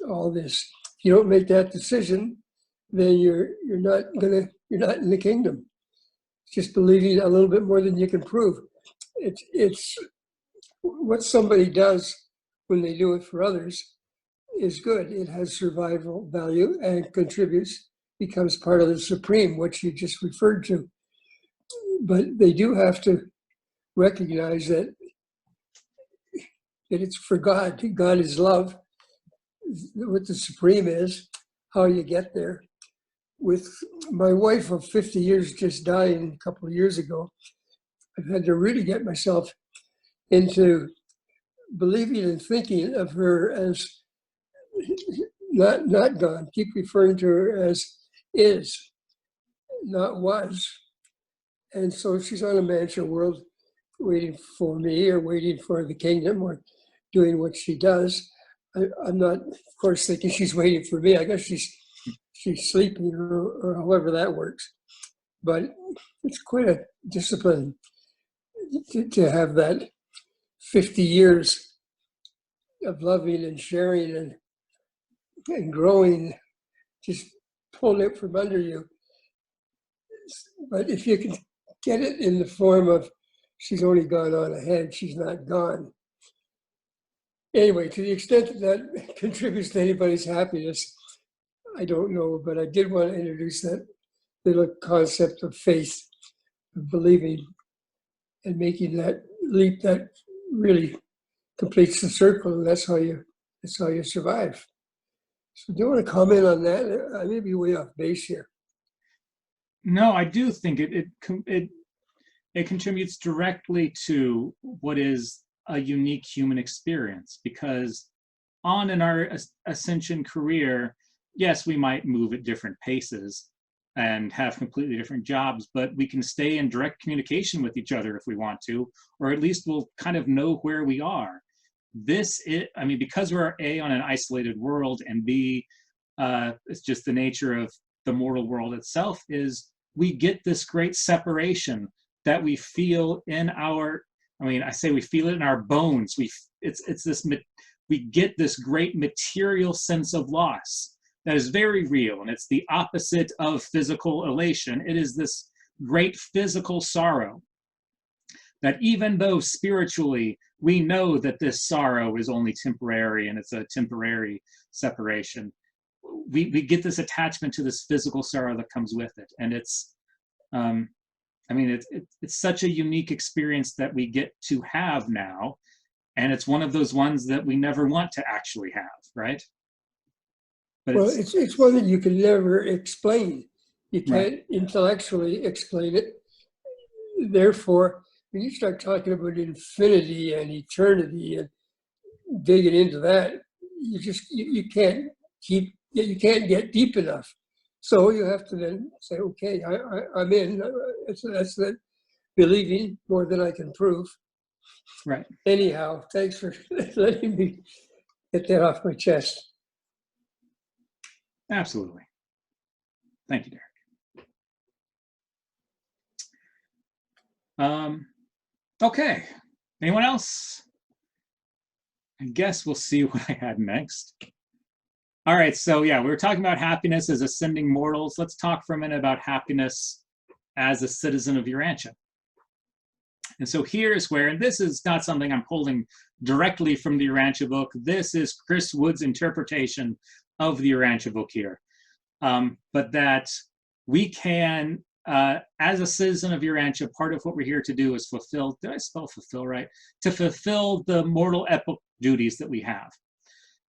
C: all this. If you don't make that decision, then you're not in the kingdom. It's just believing a little bit more than you can prove. It's what somebody does when they do it for others is good. It has survival value and contributes, becomes part of the supreme, which you just referred to. But they do have to recognize that it's for God. God is love. What the supreme is, how you get there. With my wife of 50 years just dying a couple of years ago, I've had to really get myself into believing and thinking of her as not gone. Keep referring to her as is, not was. And so she's on a mansion world waiting for me, or waiting for the kingdom, or doing what she does. I'm not, of course, thinking she's waiting for me. I guess she's sleeping, or however that works. But it's quite a discipline to have that 50 years of loving and sharing and growing, just pulling it from under you. But if you can get it in the form of, she's only gone on ahead, she's not gone. Anyway, to the extent that contributes to anybody's happiness, I don't know, but I did want to introduce that little concept of faith, of believing and making that leap that really completes the circle, and that's how you survive. So do you want to comment on that? I may be way off base here.
B: No, I do think it contributes directly to what is a unique human experience, because on in our ascension career, yes, we might move at different paces and have completely different jobs, but we can stay in direct communication with each other if we want to, or at least we'll kind of know where we are. This is, I mean, because we're A, on an isolated world, and B, it's just the nature of the mortal world itself, is we get this great separation that we feel in our, I mean, I say we feel it in our bones. It's this, we get this great material sense of loss that is very real, and it's the opposite of physical elation. It is this great physical sorrow that, even though spiritually we know that this sorrow is only temporary and it's a temporary separation, we get this attachment to this physical sorrow that comes with it. And it's, I mean, it's such a unique experience that we get to have now. And it's one of those ones that we never want to actually have, right? But
C: well, it's one that you can never explain. You can't
B: Right.
C: intellectually explain it. Therefore, when you start talking about infinity and eternity and digging into that, you can't get deep enough. So you have to then say, okay, I'm in. That's that believing more than I can prove.
B: Right.
C: Anyhow, thanks for letting me get that off my chest.
B: Absolutely. Thank you, Derek. Okay. Anyone else? I guess we'll see what I had next. All right, so yeah, we were talking about happiness as ascending mortals. Let's talk for a minute about happiness as a citizen of Urantia. And so here's where, and this is not something I'm pulling directly from the Urantia book. This is Chris Wood's interpretation of the Urantia book here. But that we can, as a citizen of Urantia, part of what we're here to do is fulfill, did I spell fulfill right? To fulfill the mortal epic duties that we have.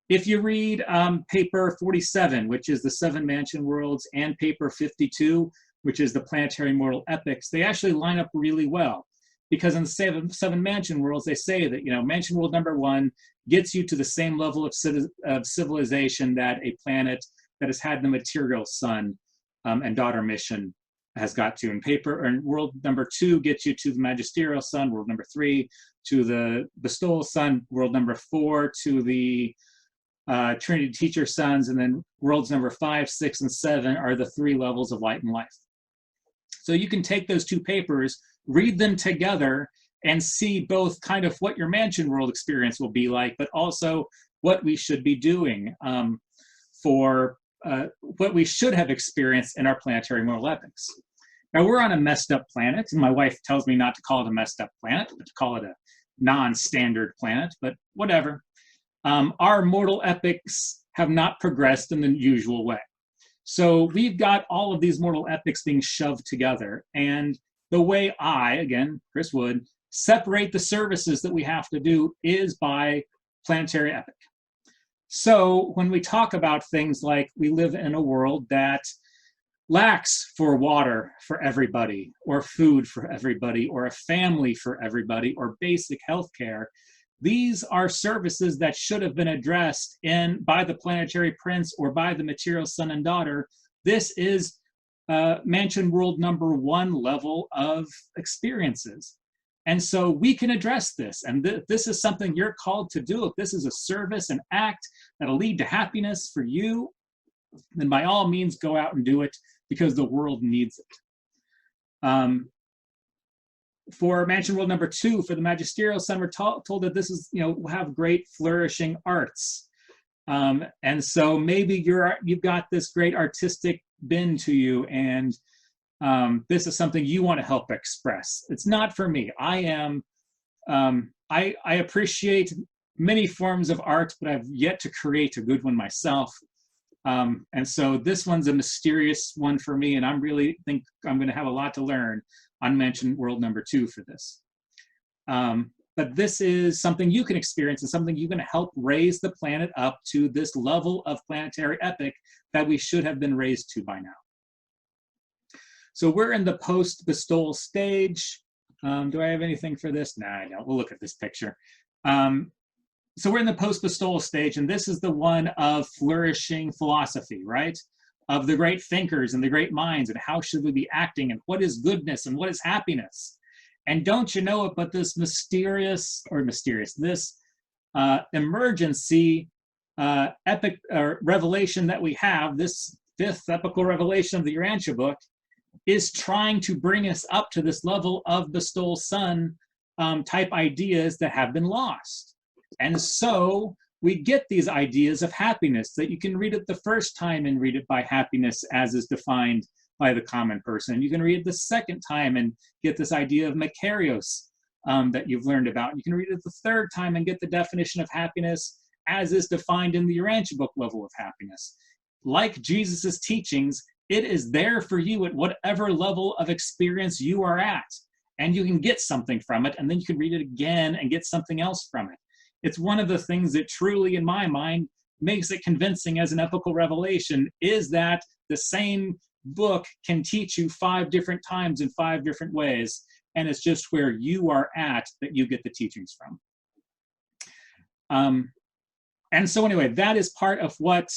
B: If you read paper 47, which is the 7 mansion worlds, and paper 52, which is the planetary mortal epics, they actually line up really well. Because in the 7 mansion worlds, they say that, you know, mansion world number 1 gets you to the same level of civilization that a planet that has had the material sun and daughter mission has got to. In paper, and world number 2 gets you to the magisterial sun, world number 3 to the bestowal sun, world number 4 to the Trinity teacher sons, and then worlds number 5, 6, and 7 are the 3 levels of light and life. So you can take those 2 papers, read them together, and see both kind of what your mansion world experience will be like, but also what we should be doing for what we should have experienced in our planetary mortal epics. Now, we're on a messed up planet, and my wife tells me not to call it a messed up planet, but to call it a non-standard planet, but whatever. Our mortal epics have not progressed in the usual way. So we've got all of these mortal epics being shoved together, and the way I, again, Chris Wood, separate the services that we have to do is by planetary epic. So when we talk about things like we live in a world that lacks for water for everybody, or food for everybody, or a family for everybody, or basic health care, these are services that should have been addressed by the planetary prince or by the material son and daughter. This is mansion world number 1 level of experiences. And so we can address this. And this is something you're called to do. If this is a service, an act that'll lead to happiness for you, then by all means go out and do it, because the world needs it. For mansion world number 2, for the magisterial son, we're told that this is, you know, will have great flourishing arts. And so maybe you've got this great artistic bend to you, and this is something you want to help express. It's not for me. I appreciate many forms of art, but I've yet to create a good one myself. And so this one's a mysterious one for me, and I really think I'm going to have a lot to learn on mansion world number 2 for this. But this is something you can experience, and something you're going to help raise the planet up to this level of planetary epic that we should have been raised to by now. So we're in the post-bestowal stage. Do I have anything for this? Nah, I don't. We'll look at this picture. so we're in the post-bestowal stage, and this is the one of flourishing philosophy, right? Of the great thinkers and the great minds, and how should we be acting, and what is goodness, and what is happiness. And don't you know it, but this this emergency epic revelation that we have, this fifth epical revelation of the Urantia book, is trying to bring us up to this level of bestowal sun type ideas that have been lost. And so we get these ideas of happiness that you can read it the first time and read it by happiness as is defined by the common person. You can read it the second time and get this idea of makarios that you've learned about. You can read it the third time and get the definition of happiness as is defined in the Urantia book level of happiness. Like Jesus's teachings, it is there for you at whatever level of experience you are at. And you can get something from it, and then you can read it again and get something else from it. It's one of the things that truly, in my mind, makes it convincing as an epical revelation, is that the same book can teach you 5 different times in 5 different ways, and it's just where you are at that you get the teachings from. And so anyway, that is part of what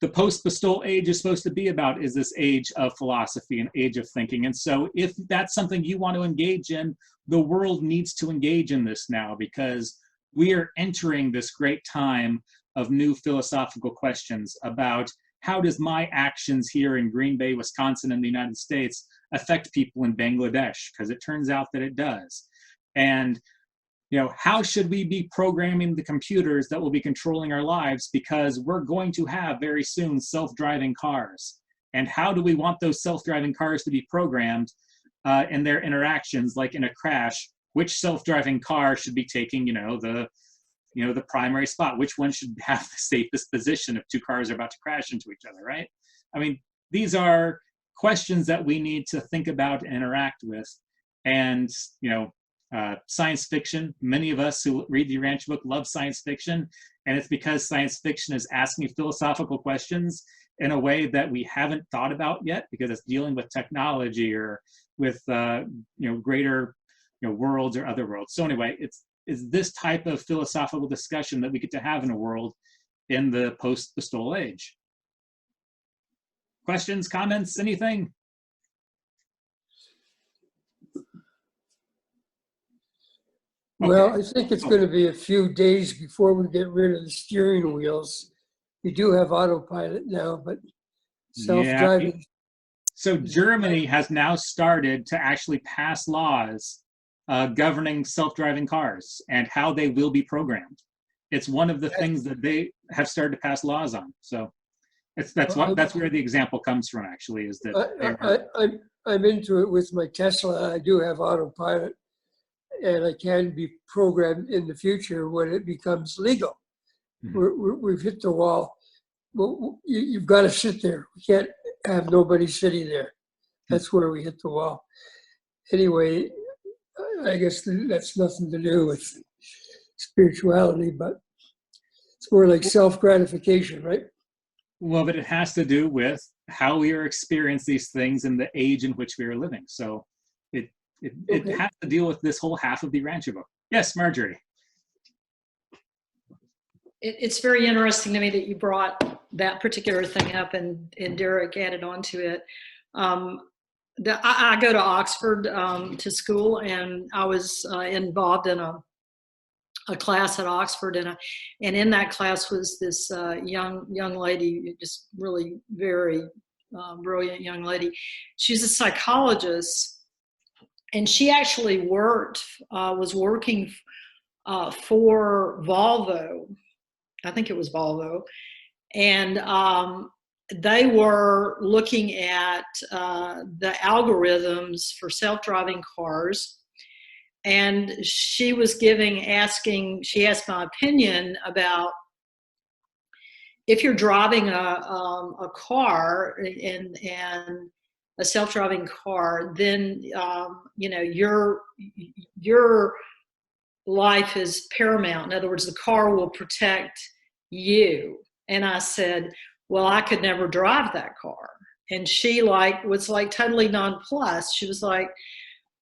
B: the post-bestowal age is supposed to be about, is this age of philosophy and age of thinking. And so if that's something you want to engage in, the world needs to engage in this now, because we are entering this great time of new philosophical questions about how does my actions here in Green Bay, Wisconsin, in the United States affect people in Bangladesh? Because it turns out that it does. And how should we be programming the computers that will be controlling our lives? Because we're going to have very soon self-driving cars. And how do we want those self-driving cars to be programmed in their interactions, like in a crash? Which self-driving car should be taking, the primary spot? Which one should have the safest position if 2 cars are about to crash into each other, right? I mean, these are questions that we need to think about and interact with. And, science fiction, many of us who read the Urantia book love science fiction, and it's because science fiction is asking philosophical questions in a way that we haven't thought about yet, because it's dealing with technology or with greater worlds or other worlds. So anyway, it's this type of philosophical discussion that we get to have in a world in the post-bestowal age. Questions, comments, anything?
C: Well, I think it's going to be a few days before we get rid of the steering wheels. We do have autopilot now, but self-driving.
B: Yeah. So Germany has now started to actually pass laws governing self-driving cars and how they will be programmed. It's one of the things that they have started to pass laws on. So that's where the example comes from, actually, is that
C: I'm into it with my Tesla. I do have autopilot, and I can be programmed in the future when it becomes legal. Mm-hmm. We've hit the wall. Well, you've got to sit there. We can't have nobody sitting there. That's where we hit the wall. Anyway, I guess that's nothing to do with spirituality, but it's more like self-gratification, right?
B: Well, but it has to do with how we are experiencing these things in the age in which we are living. So it has to deal with this whole half of the Urantia book. Yes, Marjorie.
G: It's very interesting to me that you brought that particular thing up and Derek added on to it. I go to Oxford to school, and I was involved in a class at Oxford, and in that class was this young lady, just really very brilliant young lady. She's a psychologist, and she actually was working for Volvo. I think it was Volvo, and they were looking at the algorithms for self-driving cars. And she was she asked my opinion about if you're driving a car and a self-driving car, then your life is paramount. In other words, the car will protect you. And I said, well, I could never drive that car. And she was totally nonplussed. She was like,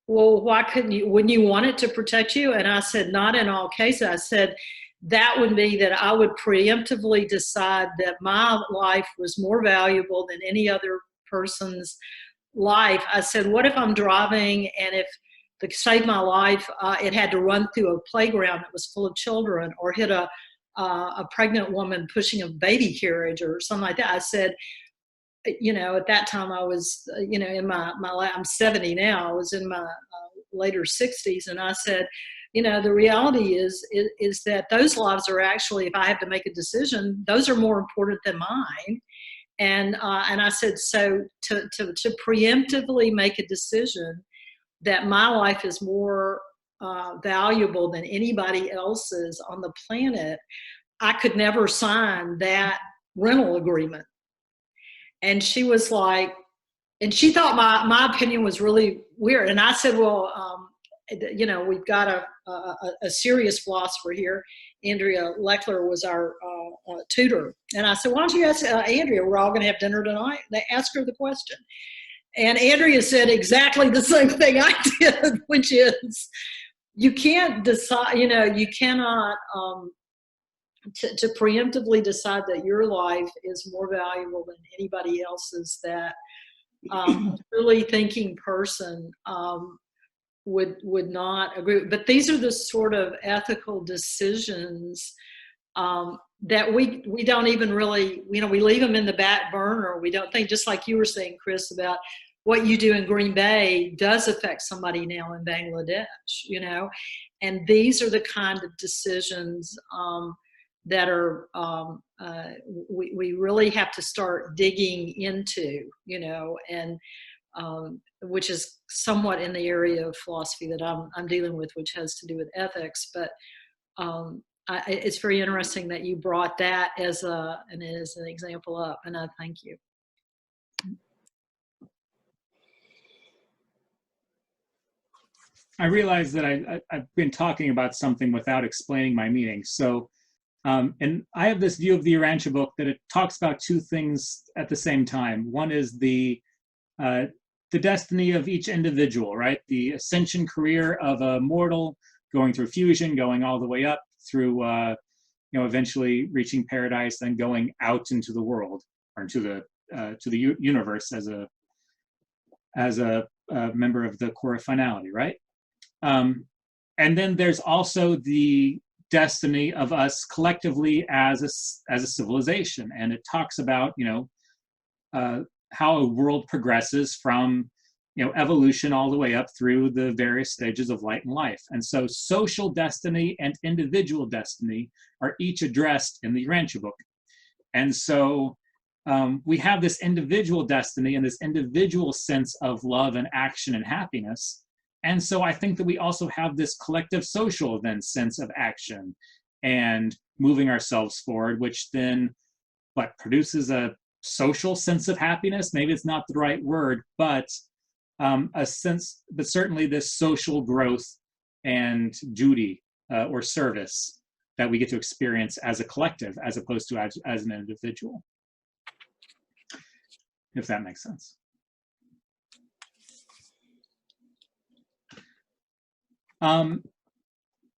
G: well, why couldn't you? Wouldn't you want it to protect you? And I said, not in all cases. I said, that would be that I would preemptively decide that my life was more valuable than any other person's life. I said, what if I'm driving and if to save my life, it had to run through a playground that was full of children, or hit a pregnant woman pushing a baby carriage or something like that. I said, you know, at that time I was, you know, in I'm 70 now, I was in my later 60s, and I said, you know, the reality is that those lives are actually, if I have to make a decision, those are more important than mine. And I said, so to preemptively make a decision that my life is more valuable than anybody else's on the planet, I could never sign that rental agreement. And she was like, and she thought my opinion was really weird. And I said, well, you know, we've got a serious philosopher here. Andrea Leckler was our tutor. And I said, why don't you ask Andrea, we're all going to have dinner tonight. They asked her the question. And Andrea said exactly the same thing I did, which is you can't decide, you know, you cannot to preemptively decide that your life is more valuable than anybody else's, that a truly thinking person would not agree. But these are the sort of ethical decisions that we don't even really, you know, we leave them in the back burner. We don't think, just like you were saying, Chris, about what you do in Green Bay does affect somebody now in Bangladesh, you know, and these are the kind of decisions that are, we really have to start digging into, you know, and which is somewhat in the area of philosophy that I'm dealing with, which has to do with ethics. But it's very interesting that you brought that as an example up, and I thank you.
B: I realize that I've been talking about something without explaining my meaning. So, and I have this view of the Urantia book that it talks about two things at the same time. One is the destiny of each individual, right? The ascension career of a mortal going through fusion, going all the way up through, you know, eventually reaching paradise, then going out into the world or into the universe as a member of the core of finality, right? And then there's also the destiny of us collectively as a civilization, and it talks about, you know, how a world progresses from, you know, evolution all the way up through the various stages of light and life. And so social destiny and individual destiny are each addressed in the Urantia book. And so we have this individual destiny and this individual sense of love and action and happiness. And so I think that we also have this collective social then sense of action and moving ourselves forward, which then produces a social sense of happiness. Maybe it's not the right word, but a sense, but certainly this social growth and duty or service that we get to experience as a collective, as opposed to as an individual, if that makes sense.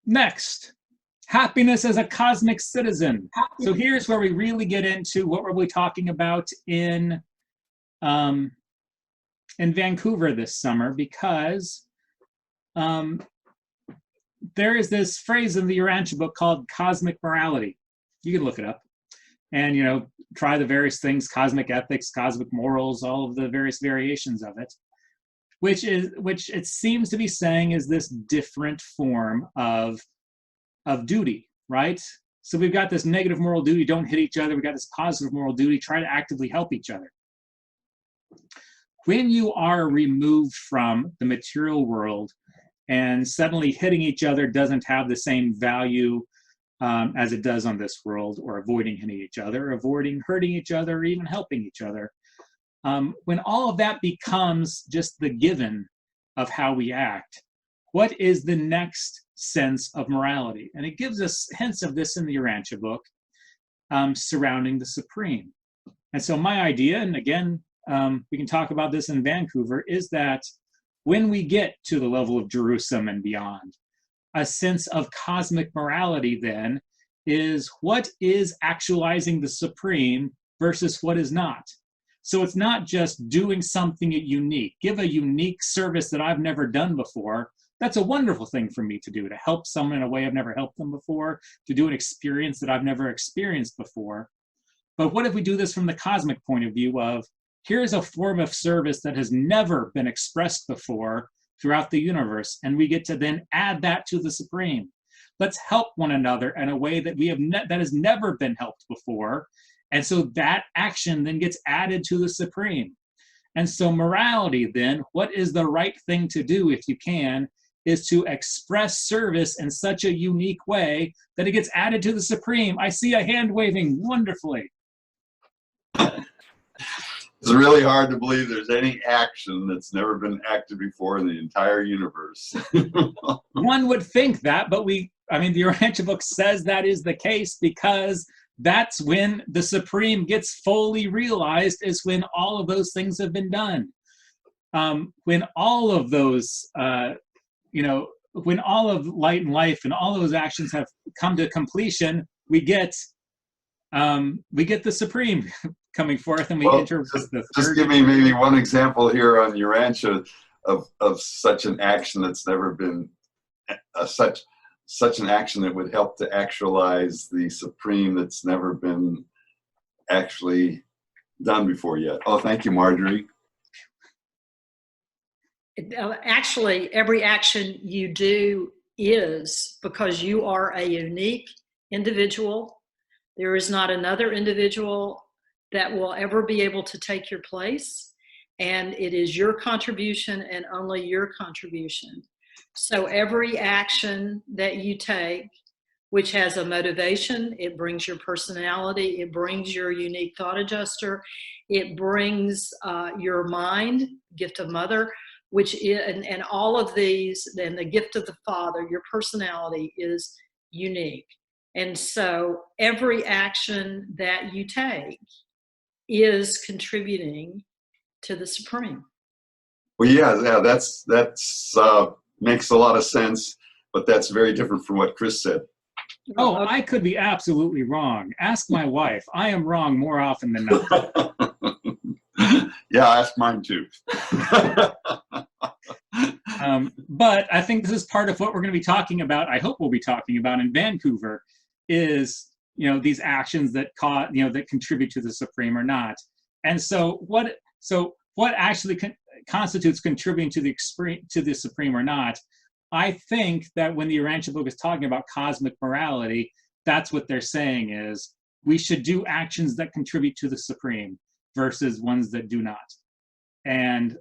B: Next, happiness as a cosmic citizen. So here's where we really get into what we're talking about in Vancouver this summer, because there is this phrase in the Urantia book called cosmic morality. You can look it up and, you know, try the various things, cosmic ethics, cosmic morals, all of the various variations of it, which it seems to be saying is this different form of duty, right? So we've got this negative moral duty, don't hit each other. We've got this positive moral duty, try to actively help each other. When you are removed from the material world and suddenly hitting each other doesn't have the same value as it does on this world, or avoiding hitting each other, avoiding hurting each other, or even helping each other, when all of that becomes just the given of how we act, what is the next sense of morality? And it gives us hints of this in the Urantia book surrounding the supreme. And so my idea, and again, we can talk about this in Vancouver, is that when we get to the level of Jerusalem and beyond, a sense of cosmic morality then is what is actualizing the supreme versus what is not. So it's not just doing something unique. Give a unique service that I've never done before. That's a wonderful thing for me to do, to help someone in a way I've never helped them before, to do an experience that I've never experienced before. But what if we do this from the cosmic point of view of, here's a form of service that has never been expressed before throughout the universe, and we get to then add that to the supreme. Let's help one another in a way that that has never been helped before. And so that action then gets added to the supreme. And so morality then, what is the right thing to do if you can, is to express service in such a unique way that it gets added to the supreme. I see a hand waving wonderfully.
F: It's really hard to believe there's any action that's never been acted before in the entire universe.
B: One would think that, but the Urantia Book says that is the case, because that's when the supreme gets fully realized, is when all of those things have been done. When all of those, when all of light and life and all those actions have come to completion, we get the supreme coming forth, and we enter with the
F: just give me maybe one example here on Urantia of such an action that's never been such an action that would help to actualize the supreme that's never been actually done before yet. Oh, thank you, Marjorie.
G: Actually, every action you do is because you are a unique individual. There is not another individual that will ever be able to take your place. And it is your contribution and only your contribution. So every action that you take, which has a motivation, it brings your personality, it brings your unique thought adjuster, it brings your mind, gift of mother, which is, and all of these, and the gift of the father, your personality is unique. And so every action that you take is contributing to the supreme.
F: Well, yeah, that's makes a lot of sense, but that's very different from what Chris said.
B: Oh, I could be absolutely wrong. Ask my wife. I am wrong more often than not.
F: Yeah, ask mine too.
B: But I think this is part of what we're going to be talking about. I hope we'll be talking about in Vancouver, is these actions that that contribute to the supreme or not. And so what actually constitutes contributing to the supreme or not? I think that when the Urantia Book is talking about cosmic morality, that's what they're saying is we should do actions that contribute to the supreme versus ones that do not. And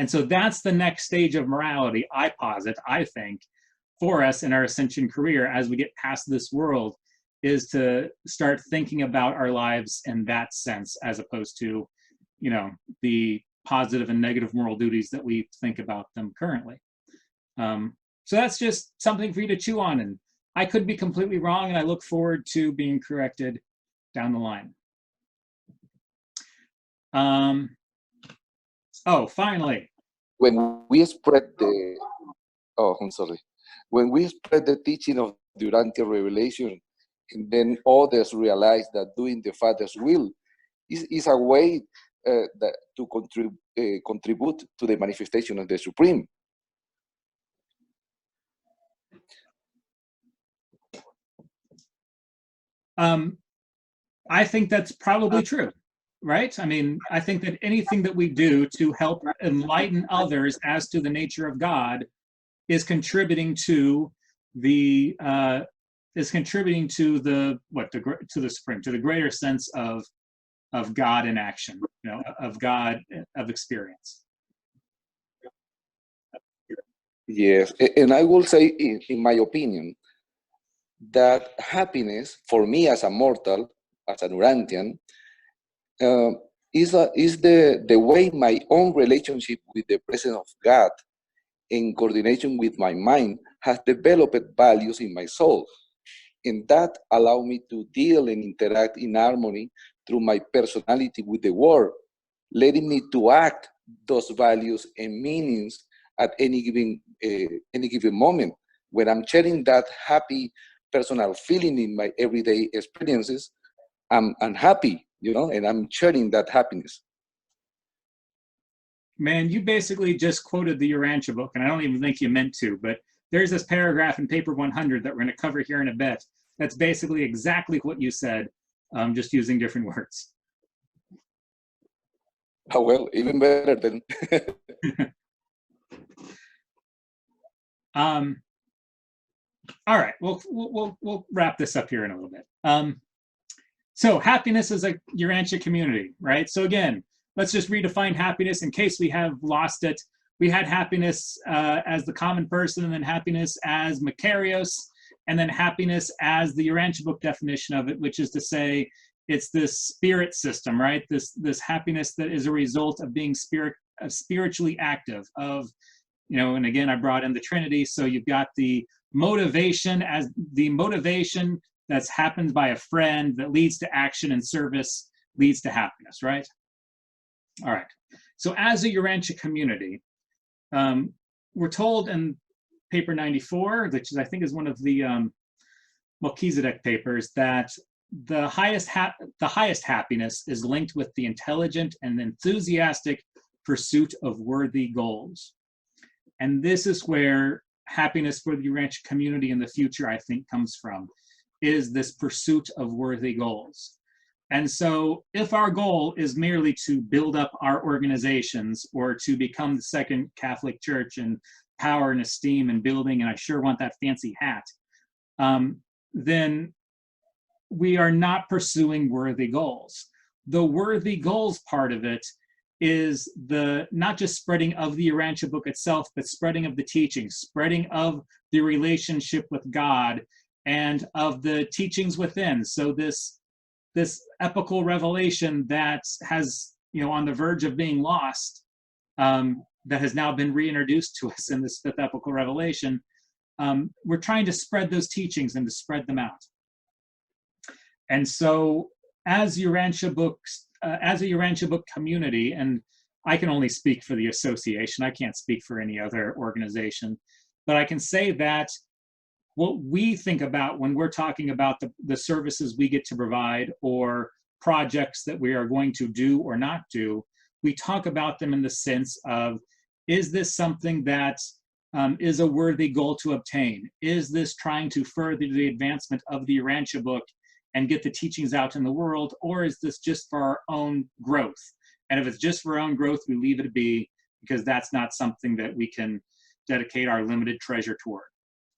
B: so that's the next stage of morality, I posit, I think, for us in our ascension career as we get past this world, is to start thinking about our lives in that sense, as opposed to, the positive and negative moral duties that we think about them currently. So that's just something for you to chew on, and I could be completely wrong, and I look forward to being corrected down the line. Oh, finally.
H: When we spread the, when we spread the teaching of the Urantia revelation, and then others realize that doing the Father's will is a way to contribute to the manifestation of the Supreme.
B: I think that's probably true, right? I mean, I think that anything that we do to help enlighten others as to the nature of God is contributing to the supreme, to the greater sense of God in action, of God, of experience.
H: Yes, and I will say, in my opinion, that happiness for me as a mortal, as an Urantian, is the way my own relationship with the presence of God, in coordination with my mind, has developed values in my soul, and that allow me to deal and interact in harmony through my personality with the world, letting me to act those values and meanings at any given moment when I'm sharing that happy personal feeling in my everyday experiences, I'm happy, you know, and I'm sharing that happiness.
B: Man, you basically just quoted the Urantia book, and I don't even think you meant to, but there's this paragraph in paper 100 that we're going to cover here in a bit. That's basically exactly what you said, just using different words.
H: Oh, well, even better then.
B: All right, we'll wrap this up here in a little bit. So happiness is a Urantia community, right? So again, let's just redefine happiness in case we have lost it. We had happiness as the common person, and then happiness as Makarios, and then happiness as the Urantia book definition of it, which is to say it's this spirit system, right? This happiness that is a result of being spiritually active, of, you know, and again, I brought in the Trinity. So you've got the motivation as the motivation that's happened by a friend that leads to action and service leads to happiness, right? All right. So as a Urantia community, we're told in paper 94, which is, I think is one of the Melchizedek papers, that the highest happiness is linked with the intelligent and enthusiastic pursuit of worthy goals. And this is where happiness for the Urantia community in the future, I think, comes from, is this pursuit of worthy goals. And so if our goal is merely to build up our organizations or to become the second Catholic Church in power and esteem and building, and I sure want that fancy hat, then we are not pursuing worthy goals. The worthy goals part of it is the not just spreading of the Urantia book itself, but spreading of the teachings, spreading of the relationship with God and of the teachings within. So this epical revelation that has, you know, on the verge of being lost, that has now been reintroduced to us in this fifth epical revelation, we're trying to spread those teachings and to spread them out. And so as Urantia books, as a Urantia book community, and I can only speak for the association, I can't speak for any other organization, but I can say that what we think about when we're talking about the services we get to provide or projects that we are going to do or not do, we talk about them in the sense of, is this something that is a worthy goal to obtain? Is this trying to further the advancement of the Urantia book and get the teachings out in the world, or is this just for our own growth? And if it's just for our own growth, we leave it be, because that's not something that we can dedicate our limited treasure toward.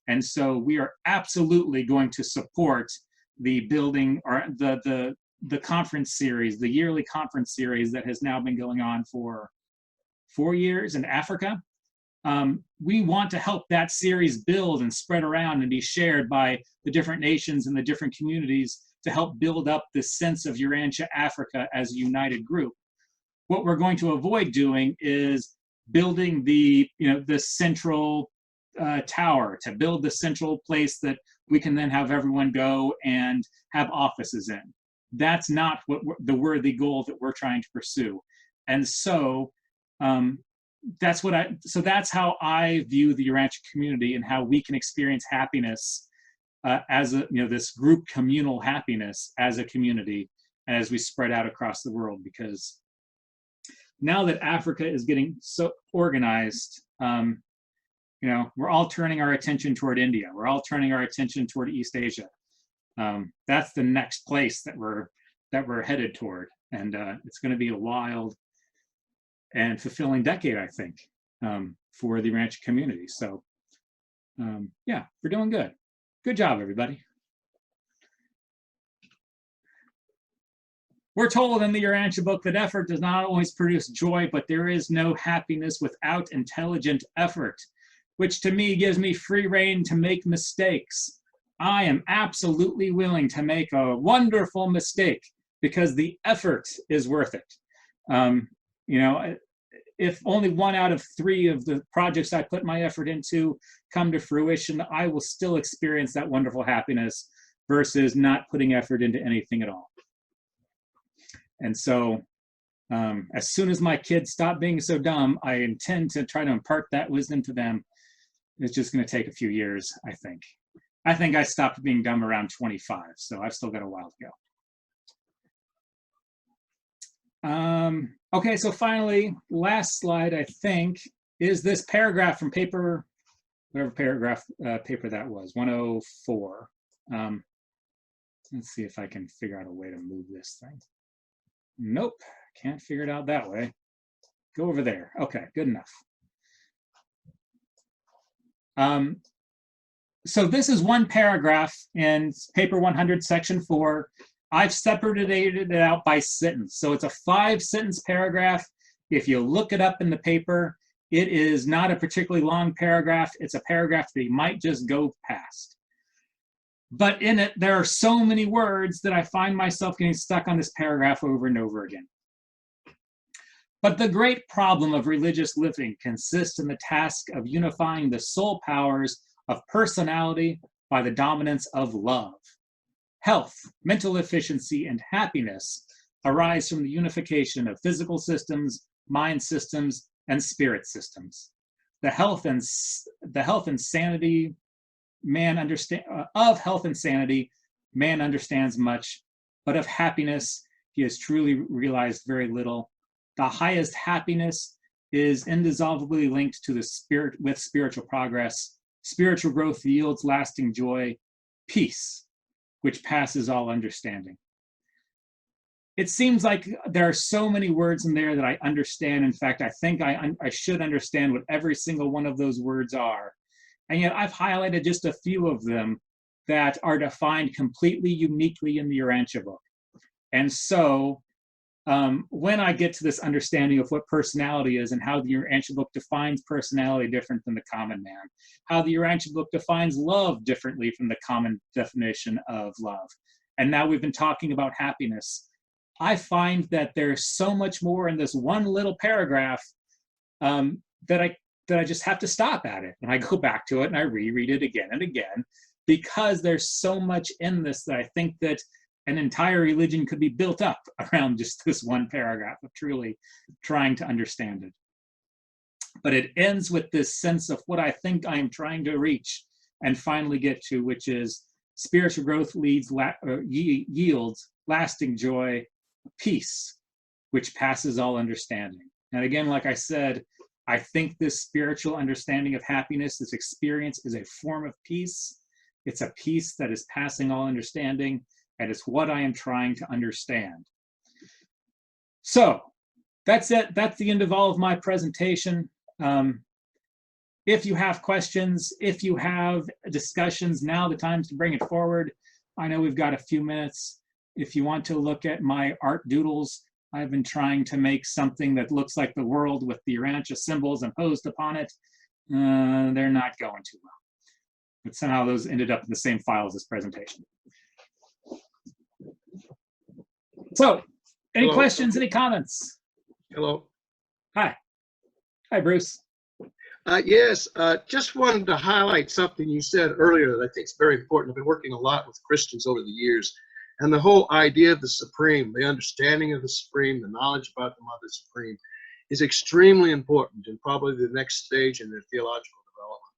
B: And so we are absolutely going to support the building or the conference series, the yearly conference series that has now been going on for 4 years in Africa. We want to help that series build and spread around and be shared by the different nations and the different communities to help build up this sense of Urantia Africa as a united group. What we're going to avoid doing is building the central tower, to build the central place that we can then have everyone go and have offices in. That's not what the worthy goal that we're trying to pursue. And so that's how I view the Urantia community and how we can experience happiness as a, this group communal happiness as a community as we spread out across the world. Because now that Africa is getting so organized, we're all turning our attention toward India. We're all turning our attention toward East Asia. That's the next place that we're headed toward, and it's going to be a wild and fulfilling decade, I think, for the Urantia community. So, yeah, we're doing good. Good job, everybody. We're told in the Urantia book that effort does not always produce joy, but there is no happiness without intelligent effort, which to me gives me free rein to make mistakes. I am absolutely willing to make a wonderful mistake because the effort is worth it. If only 1 out of 3 of the projects I put my effort into come to fruition, I will still experience that wonderful happiness versus not putting effort into anything at all. And so as soon as my kids stop being so dumb, I intend to try to impart that wisdom to them. It's just going to take a few years, I think. I think I stopped being dumb around 25, so I've still got a while to go. Okay, so finally, last slide, I think, is this paragraph from paper, whatever paragraph paper that was, 104. Let's see if I can figure out a way to move this thing. Nope, can't figure it out that way. Go over there. Okay, good enough. So this is one paragraph in paper 100, section 4. I've separated it out by sentence. So it's a 5-sentence paragraph. If you look it up in the paper, it is not a particularly long paragraph. It's a paragraph that you might just go past. But in it, there are so many words that I find myself getting stuck on this paragraph over and over again. But the great problem of religious living consists in the task of unifying the soul powers of personality by the dominance of love. Health, mental efficiency, and happiness arise from the unification of physical systems, mind systems, and spirit systems. The health and sanity man understands much, but of happiness he has truly realized very little. The highest happiness is indissolubly linked to the spirit with spiritual progress. Spiritual growth yields lasting joy, peace, which passes all understanding. It seems like there are so many words in there that I understand. In fact, I think I should understand what every single one of those words are. And yet I've highlighted just a few of them that are defined completely uniquely in the Urantia book. And so when I get to this understanding of what personality is and how the Urantia book defines personality different than the common man, how the Urantia book defines love differently from the common definition of love, and now we've been talking about happiness, I find that there's so much more in this one little paragraph that I just have to stop at it. And I go back to it and I reread it again and again, because there's so much in this that I think that an entire religion could be built up around just this one paragraph of truly trying to understand it. But it ends with this sense of what I think I am trying to reach and finally get to, which is spiritual growth yields lasting joy, peace, which passes all understanding. And again, like I said, I think this spiritual understanding of happiness, this experience, is a form of peace. It's a peace that is passing all understanding, and it's what I am trying to understand. So that's it. That's the end of all of my presentation. If you have questions, if you have discussions, now the time to bring it forward. I know we've got a few minutes. If you want to look at my art doodles, I've been trying to make something that looks like the world with the Urantia symbols imposed upon it. They're not going too well. But somehow those ended up in the same file as this presentation. So, any questions, any comments?
I: Hello.
B: Hi. Hi, Bruce.
I: Yes, just wanted to highlight something you said earlier that I think is very important. I've been working a lot with Christians over the years, and the whole idea of the Supreme, the understanding of the Supreme, the knowledge about the Mother Supreme is extremely important and probably the next stage in their theological development.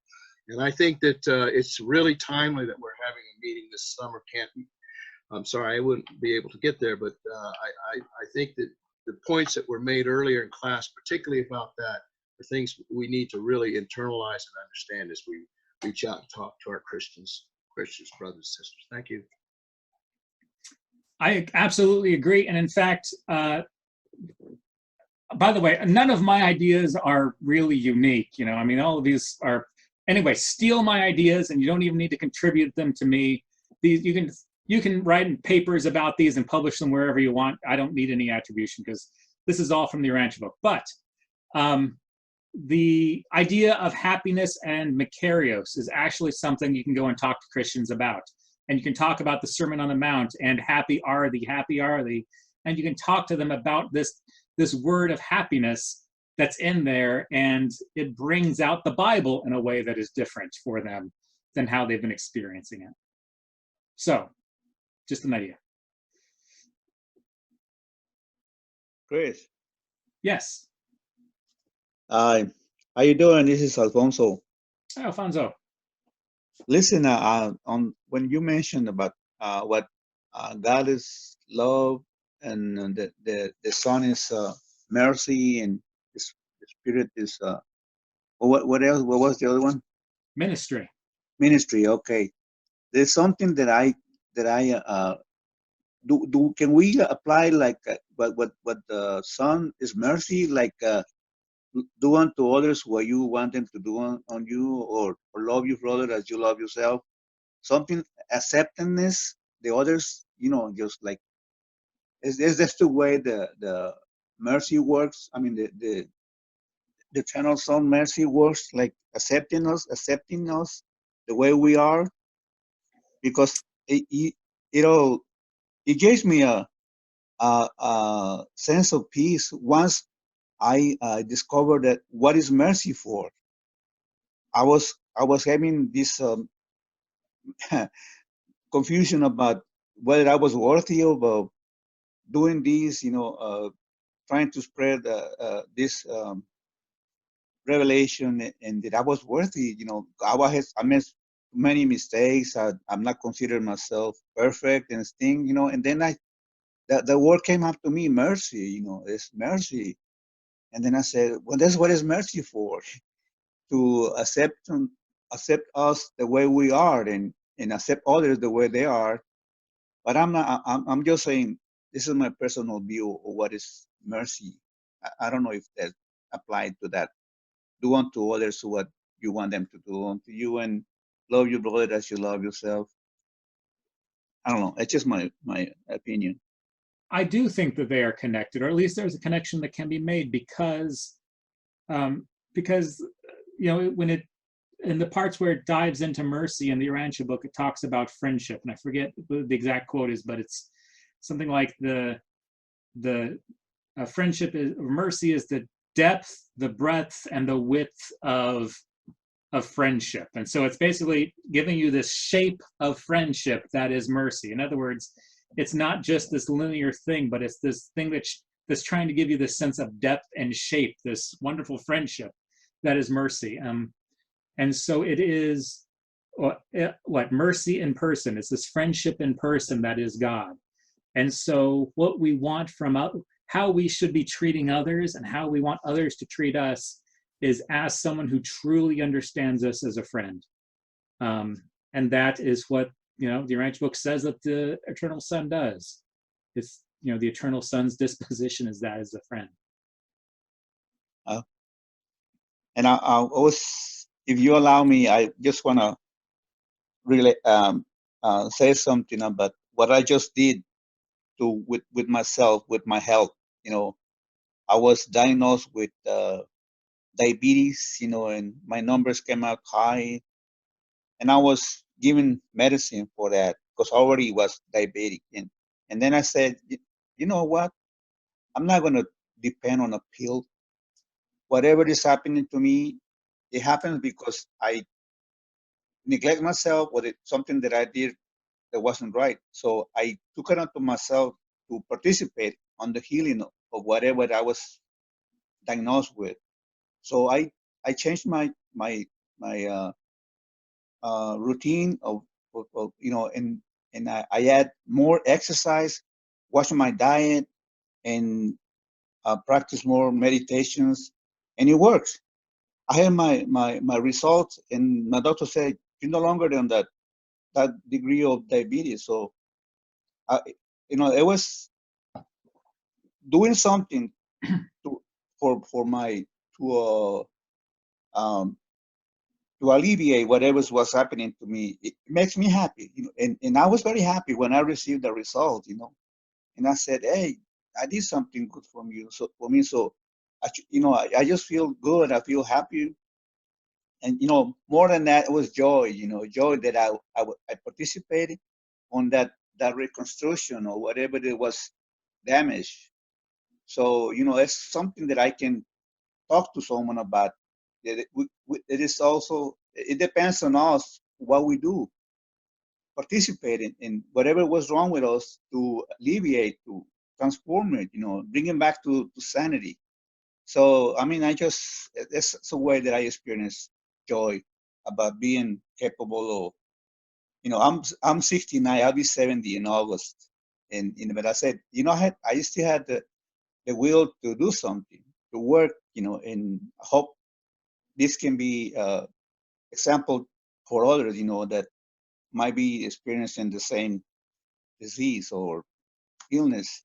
I: And I think that it's really timely that we're having a meeting this summer. I'm sorry, I wouldn't be able to get there, but I think that the points that were made earlier in class, particularly about that, are things we need to really internalize and understand as we reach out and talk to our Christians, brothers and sisters. Thank you.
B: I absolutely agree. And in fact, by the way, none of my ideas are really unique. You know, I mean, all of these are, anyway, steal my ideas and you don't even need to contribute them to me. These, you can write papers about these and publish them wherever you want. I don't need any attribution because this is all from the Urantia book. But the idea of happiness and makarios is actually something you can go and talk to Christians about. And you can talk about the Sermon on the Mount and happy are thee, and you can talk to them about this word of happiness that's in there, and it brings out the Bible in a way that is different for them than how they've been experiencing it. So, just an idea.
J: Chris.
B: Yes.
J: Hi. How you doing? This is Alfonso.
B: Hi, Alfonso.
J: Listen, on when you mentioned about what God is love and the Son is mercy and the Spirit is what else? What was the other one?
B: Ministry.
J: Ministry. Okay, there's something that I do. Can we apply like what the Son is mercy, like do unto others what you want them to do on you, or love your brother as you love yourself? Something acceptance the others, just like is that's the way the mercy works. I mean the eternal son mercy works, like accepting us the way we are, because it it gives me a sense of peace once I discovered that what is mercy for. I was having this confusion about whether I was worthy of doing this, trying to spread this revelation, and that I was worthy. I made many mistakes. I'm not considering myself perfect and thing, and then the word came up to me, mercy, it's mercy. And then I said, well, that's what is mercy for, to accept us the way we are, and accept others the way they are. But I'm not. I'm just saying this is my personal view of what is mercy. I don't know if that applied to that. Do unto others what you want them to do unto you, and love your brother as you love yourself. I don't know. It's just my opinion.
B: I do think that they are connected, or at least there's a connection that can be made because when it in the parts where it dives into mercy in the Urantia book, it talks about friendship, and I forget what the exact quote is, but it's something like the friendship is mercy is the depth, the breadth, and the width of friendship. And so it's basically giving you this shape of friendship that is mercy. In other words, it's not just this linear thing, but it's this thing that's trying to give you this sense of depth and shape, this wonderful friendship that is mercy. And so it is what mercy in person. It's this friendship in person that is God. And so what we want from how we should be treating others and how we want others to treat us is as someone who truly understands us as a friend. And that is what, the Urantia book says that the Eternal Son does. It's, the Eternal Son's disposition is that as a friend.
J: And I was, if you allow me, I just want to really say something about what I just did with myself, with my health. I was diagnosed with diabetes, and my numbers came out high, and I was given medicine for that because I already was diabetic. And then I said, you know what? I'm not going to depend on a pill. Whatever is happening to me, it happens because I neglect myself, or it's something that I did that wasn't right. So I took it onto myself to participate on the healing of whatever I was diagnosed with. So I changed my routine of and I add more exercise, watch my diet, and practice more meditations, and it works. I had my results, and my doctor said you're no longer on that degree of diabetes. So it was doing something to for my to um, to alleviate whatever was happening to me. It makes me happy, and I was very happy when I received the result, and I said, hey, I did something good for me. So I just feel good. I feel happy. And more than that, it was joy. Joy that I participated on that reconstruction or whatever that was damaged. So it's something that I can talk to someone about. It is also, it depends on us what we do, participate in whatever was wrong with us, to alleviate, to transform it, bring it back to sanity. So I mean, it's a way that I experience joy about being capable of, I'm 69, I'll be 70 in August. And but I said, I still had the will to do something, to work, and I hope this can be example for others, that might be experiencing the same disease or illness.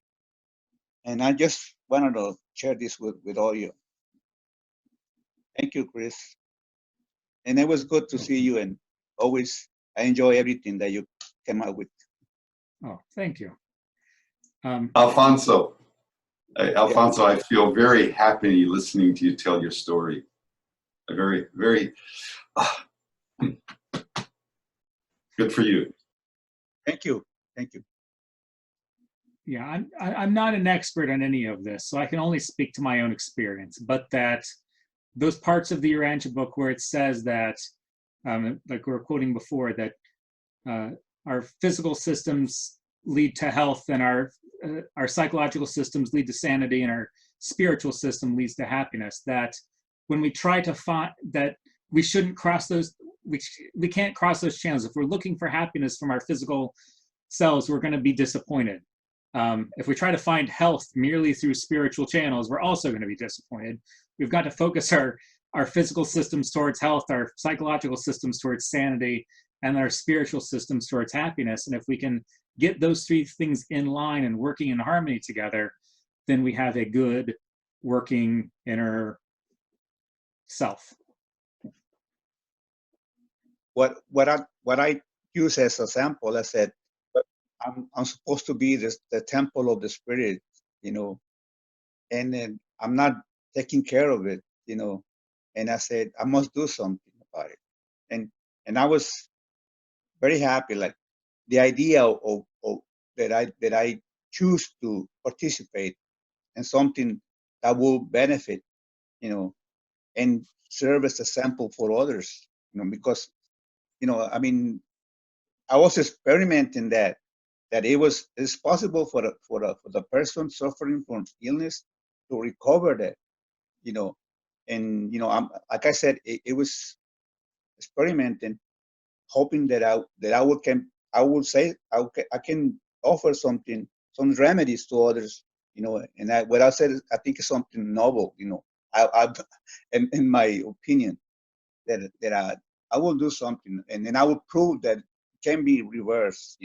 J: And I just wanted to share this with all you. Thank you, Chris. And it was good to see you, and always I enjoy everything that you came up with.
B: Oh, thank you.
F: Alfonso, I feel very happy listening to you tell your story. A very, very good for you.
J: Thank you. Thank you.
B: Yeah, I'm not an expert on any of this, so I can only speak to my own experience. But that those parts of the Urantia book where it says that, like we were quoting before, that our physical systems lead to health, and our psychological systems lead to sanity, and our spiritual system leads to happiness. That when we try to find that, we shouldn't cross those. We can't cross those channels. If we're looking for happiness from our physical selves, we're going to be disappointed. If we try to find health merely through spiritual channels, we're also going to be disappointed. We've got to focus our physical systems towards health, our psychological systems towards sanity, and our spiritual systems towards happiness. And if we can get those three things in line and working in harmony together, then we have a good working inner self.
J: What I use as a sample, I said, I'm supposed to be the temple of the spirit, and then I'm not taking care of it, and I said, I must do something about it. And I was very happy, like the idea of that I choose to participate in something that will benefit, and serve as a sample for others, because, I mean, I was experimenting that it's possible for the person suffering from illness to recover that, and I'm, like I said, it was experimenting, hoping that I can offer something, some remedies to others, and what I said is, I think it's something novel, I in my opinion, that I will do something, and then I will prove that it can be reversed,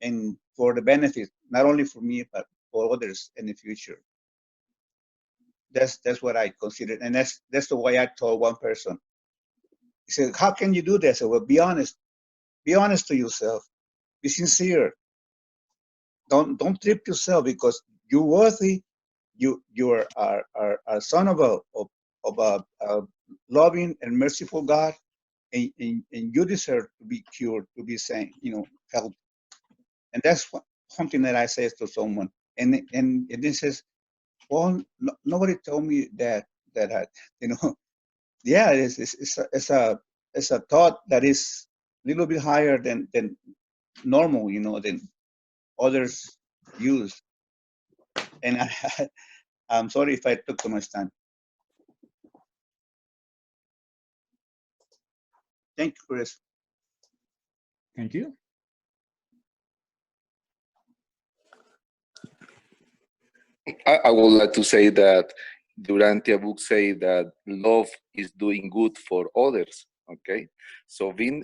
J: and for the benefit, not only for me, but for others in the future. That's what I consider, and that's the way I told one person. He said, "How can you do this?" I said, "Well, be honest. Be honest to yourself. Be sincere. Don't trip yourself, because you're worthy. You are a son of a loving and merciful God, and you deserve to be cured, to be sane, helped." And that's something that I say to someone, and it says, "Well, nobody told me that I, yeah, it's a thought that is a little bit higher than normal, than others use." And I'm sorry if I took too much time. Thank you, Chris.
B: Thank you.
H: I would like to say that the Urantia book say that love is doing good for others. Okay, so being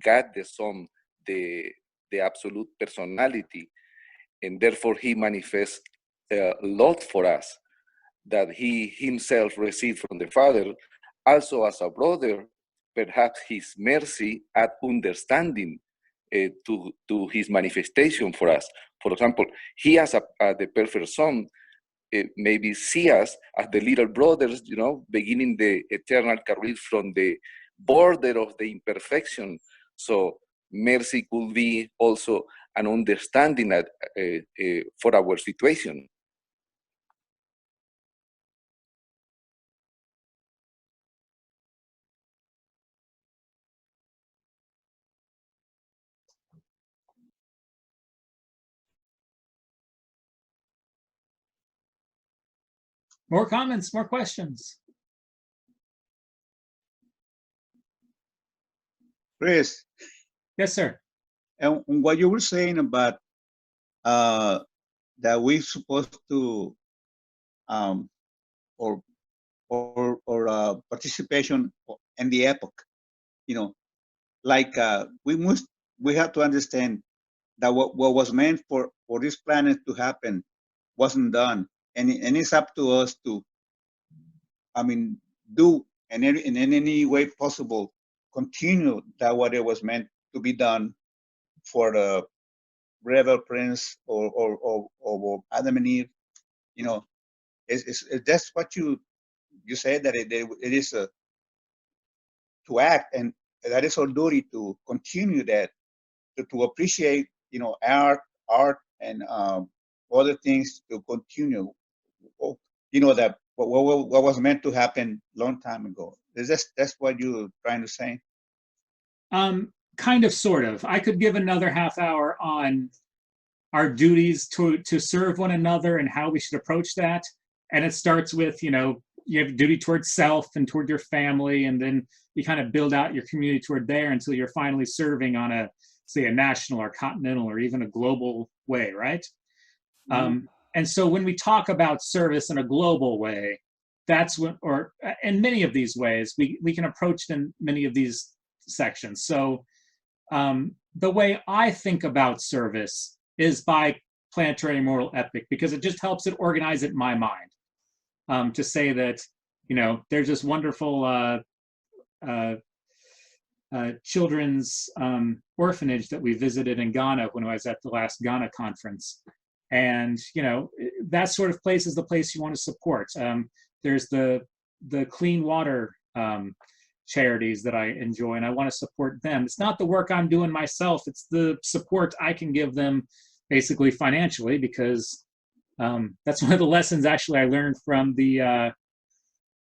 H: God the Son, the absolute personality, and therefore He manifests love for us that He Himself received from the Father. Also, as a brother, perhaps His mercy add understanding to His manifestation for us. For example, He as the perfect Son maybe see us as the little brothers, beginning the eternal career from the border of the imperfection. So mercy could be also an understanding that, for our situation.
B: More comments, more questions.
J: Chris,
B: Yes, sir.
J: and what you were saying about that we're supposed to um, or participation in the epoch, you know, like we have to understand that what was meant for this planet to happen wasn't done, and it's up to us to, I mean, do in any way possible, continue that what it was meant to be done for the rebel prince or Adam and Eve. You know, that's what you said, that it is to act, and that is our duty to continue that, to appreciate, you know, art and other things, to continue, you know, that what was meant to happen long time ago. That's what you're trying to say?
B: Kind of, sort of. I could give another half hour on our duties to serve one another and how we should approach that. And it starts with, you know, you have a duty towards self and toward your family, and then you kind of build out your community toward there until you're finally serving on a, say, a national or continental or even a global way, right? And so when we talk about service in a global way, that's when, or in many of these ways, we can approach it in many of these sections. So the way I think about service is by planetary moral ethic, because it just helps it organize it in my mind. To say that, you know, there's this wonderful children's orphanage that we visited in Ghana when I was at the last Ghana conference. And, you know, that sort of place is the place you want to support. There's the clean water charities that I enjoy, and I want to support them. It's not the work I'm doing myself, it's the support I can give them, basically financially, because that's one of the lessons actually I learned from the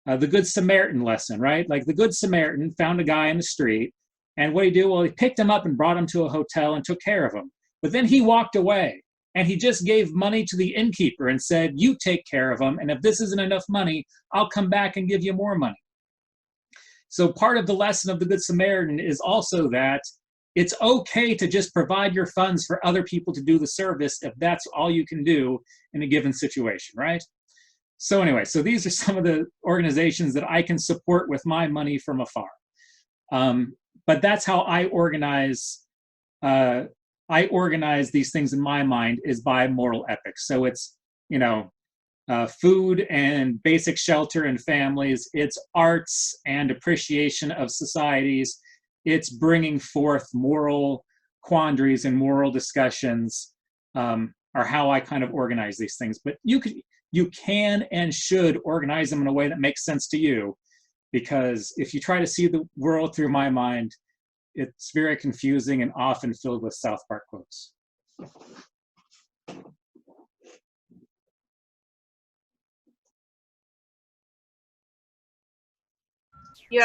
B: Good Samaritan lesson, right? Like, the Good Samaritan found a guy in the street, and what did he do? Well, he picked him up and brought him to a hotel and took care of him. But then he walked away, and he just gave money to the innkeeper and said, you take care of him, and if this isn't enough money, I'll come back and give you more money. So part of the lesson of the Good Samaritan is also that it's okay to just provide your funds for other people to do the service if that's all you can do in a given situation, right? So anyway, so these are some of the organizations that I can support with my money from afar. But that's how I organize these things in my mind, is by moral ethics. So it's, you know, food and basic shelter and families, it's arts and appreciation of societies, it's bringing forth moral quandaries and moral discussions, are how I kind of organize these things. But you can and should organize them in a way that makes sense to you, because if you try to see the world through my mind, it's very confusing and often filled with South Park quotes.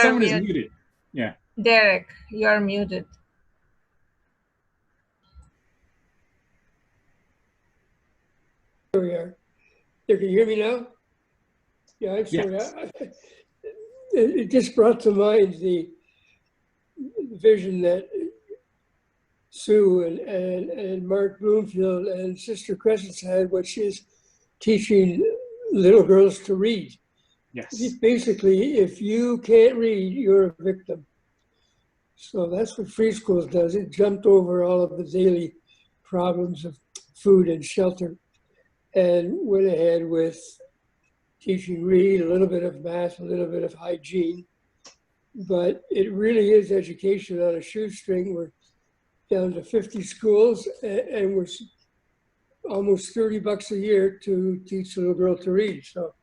B: Someone is muted. Yeah.
A: Derek, you're muted.
C: There we are. There, can you hear me now? Yeah, I'm sorry.
B: Yes.
C: It just brought to mind the vision that Sue and Mark Bloomfield and Sister Crescents had when she's teaching little girls to read.
B: Yes.
C: Basically, if you can't read, you're a victim. So that's what Free Schools does. It jumped over all of the daily problems of food and shelter and went ahead with teaching read, a little bit of math, a little bit of hygiene. But it really is education on a shoestring. We're down to 50 schools, and we're almost $30 a year to teach a little girl to read. So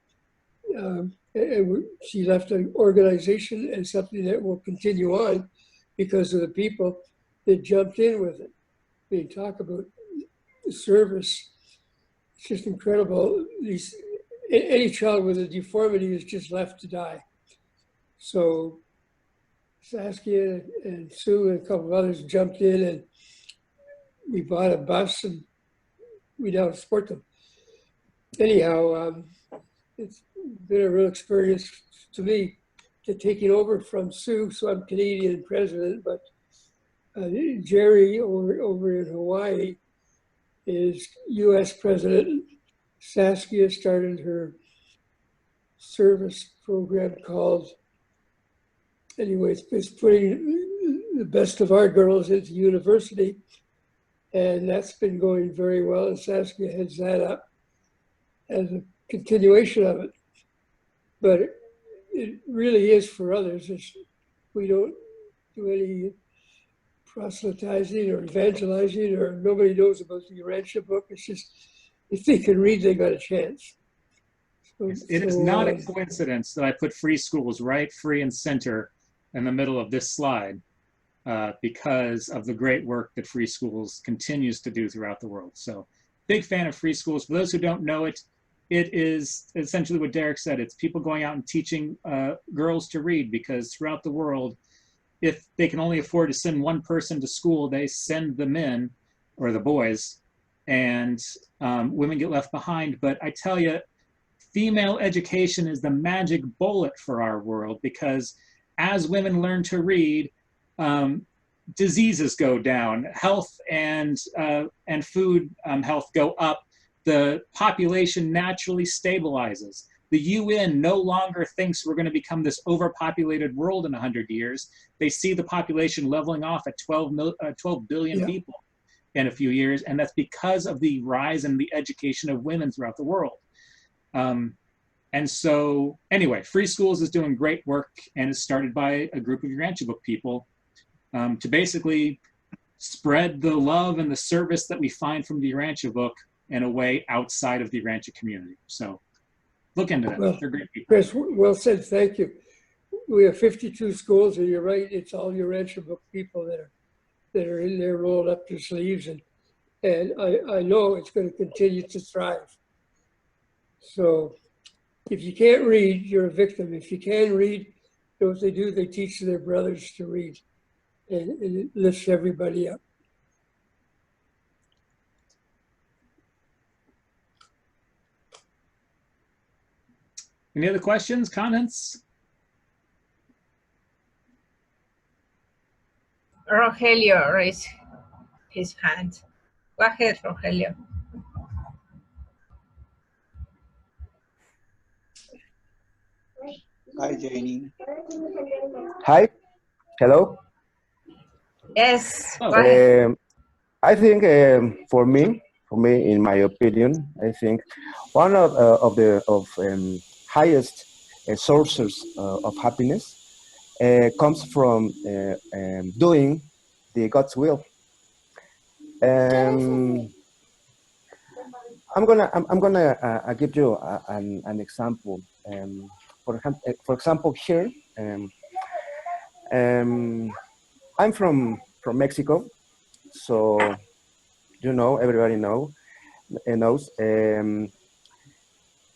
C: she left an organization and something that will continue on because of the people that jumped in with it. I mean, talk about service. It's just incredible. Any child with a deformity is just left to die. So Saskia and Sue and a couple of others jumped in, and we bought a bus, and we now support them. Anyhow, it's been a real experience to me, to taking over from Sue. So I'm Canadian president, but Jerry over in Hawaii is U.S. President. Saskia started her service program called, anyways, it's putting the best of our girls into university. And that's been going very well. And Saskia heads that up as a continuation of it. But it really is for others. We don't do any proselytizing or evangelizing, or nobody knows about the Urantia book. It's just, if they can read, they got a chance. So,
B: It is not a coincidence that I put free schools right, free and center in the middle of this slide, because of the great work that free schools continues to do throughout the world. So big fan of free schools. For those who don't know it, it is essentially what Derek said. It's people going out and teaching girls to read, because throughout the world, if they can only afford to send one person to school, they send the men or the boys, and women get left behind. But I tell you, female education is the magic bullet for our world, because as women learn to read, diseases go down, health and food health go up, the population naturally stabilizes. The UN no longer thinks we're going to become this overpopulated world in 100 years. They see the population leveling off at 12 billion people in a few years, and that's because of the rise in the education of women throughout the world. And so anyway, Free Schools is doing great work, and it's started by a group of Urantia Book people to basically spread the love and the service that we find from the Urantia Book in a way outside of the Urantia community. So look into that.
C: Well,
B: they're great people.
C: Chris, well said, thank you. We have 52 schools, and you're right, it's all Urantia Book people that are in there rolled up their sleeves, and I know it's going to continue to thrive. So if you can't read, you're a victim. If you can read, you know what they do? They teach their brothers to read, and it lifts everybody up.
B: Any other questions, comments?
A: Rogelio raised his hand. Go ahead, Rogelio.
J: Hi, Janie.
K: Hi, hello.
A: Yes,
B: Oh.
A: go ahead.
K: I think for me, in my opinion, I think one of the highest sources of happiness comes from doing the God's will. I'm gonna give you an example. For example, here, I'm from Mexico, so everybody knows.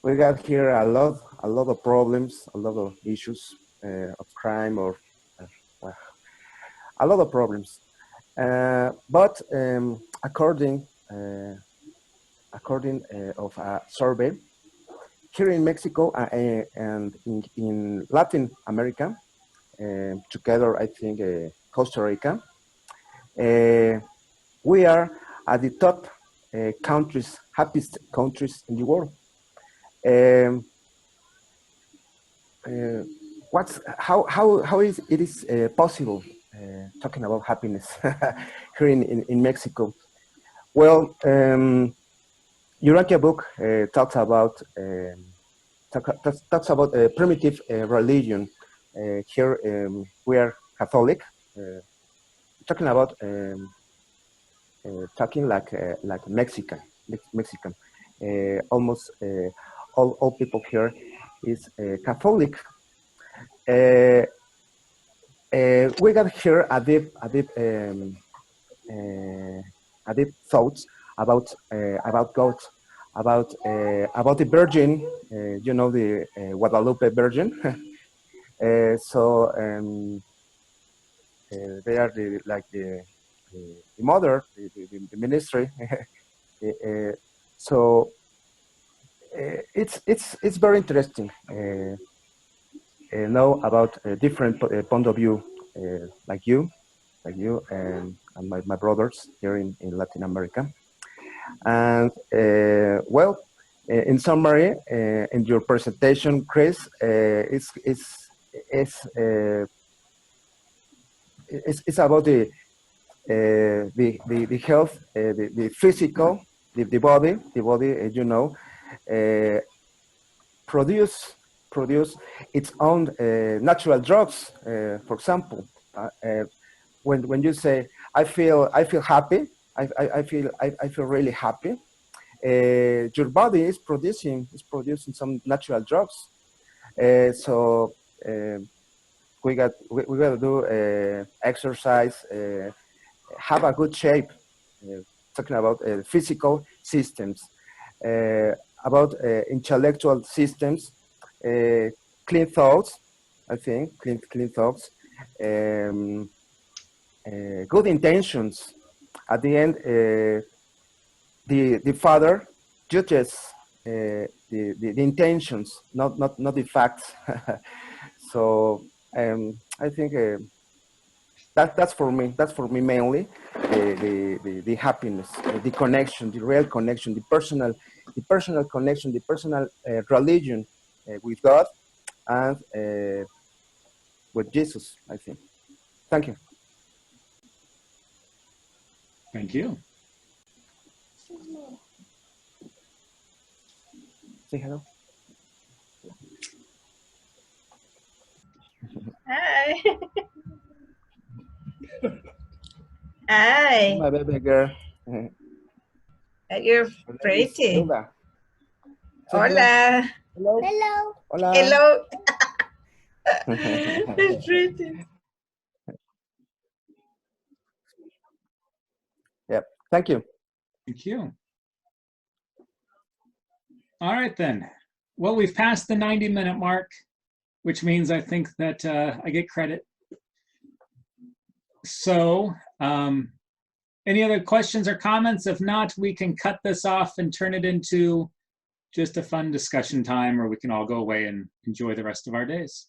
K: We got here a lot of problems, a lot of issues of crime, or a lot of problems. But according of a survey here in Mexico and in Latin America, together I think Costa Rica, we are at the top happiest countries in the world. How is it possible talking about happiness here in Mexico? Well, Urantia Book talks about a primitive religion. Here we are Catholic, talking about like Mexican. Almost all people here is Catholic. We got here a deep thoughts about God, about the Virgin, the Guadalupe Virgin. So they are the mother, the ministry. So it's very interesting. Know about a different point of view, like you, you and my brothers here in Latin America. And well, in summary, in your presentation, Chris, it's about the health, the physical, the body, you know, produce its own natural drugs. For example, when you say I feel happy, I feel really happy. Your body is producing some natural drugs. So we got to do exercise, have a good shape. Talking about physical systems, about intellectual systems, clean thoughts. I think clean thoughts, good intentions. At the end, the father judges the intentions, not the facts. So I think that's for me. That's for me mainly the happiness, the connection, the real connection, the personal connection, the personal religion with God and with Jesus. I think. Thank you.
B: Thank you.
K: Say hello.
A: Hi. Hi.
K: My baby girl.
A: You're pretty.
K: Hilda. Say
A: Hola.
K: hello.
L: Hello.
K: Hola.
A: Hello. It's pretty.
K: Yep. Thank you.
B: Thank you. All right, then. Well, we've passed the 90-minute mark, which means I think that I get credit. So any other questions or comments? If not, we can cut this off and turn it into just a fun discussion time, or we can all go away and enjoy the rest of our days.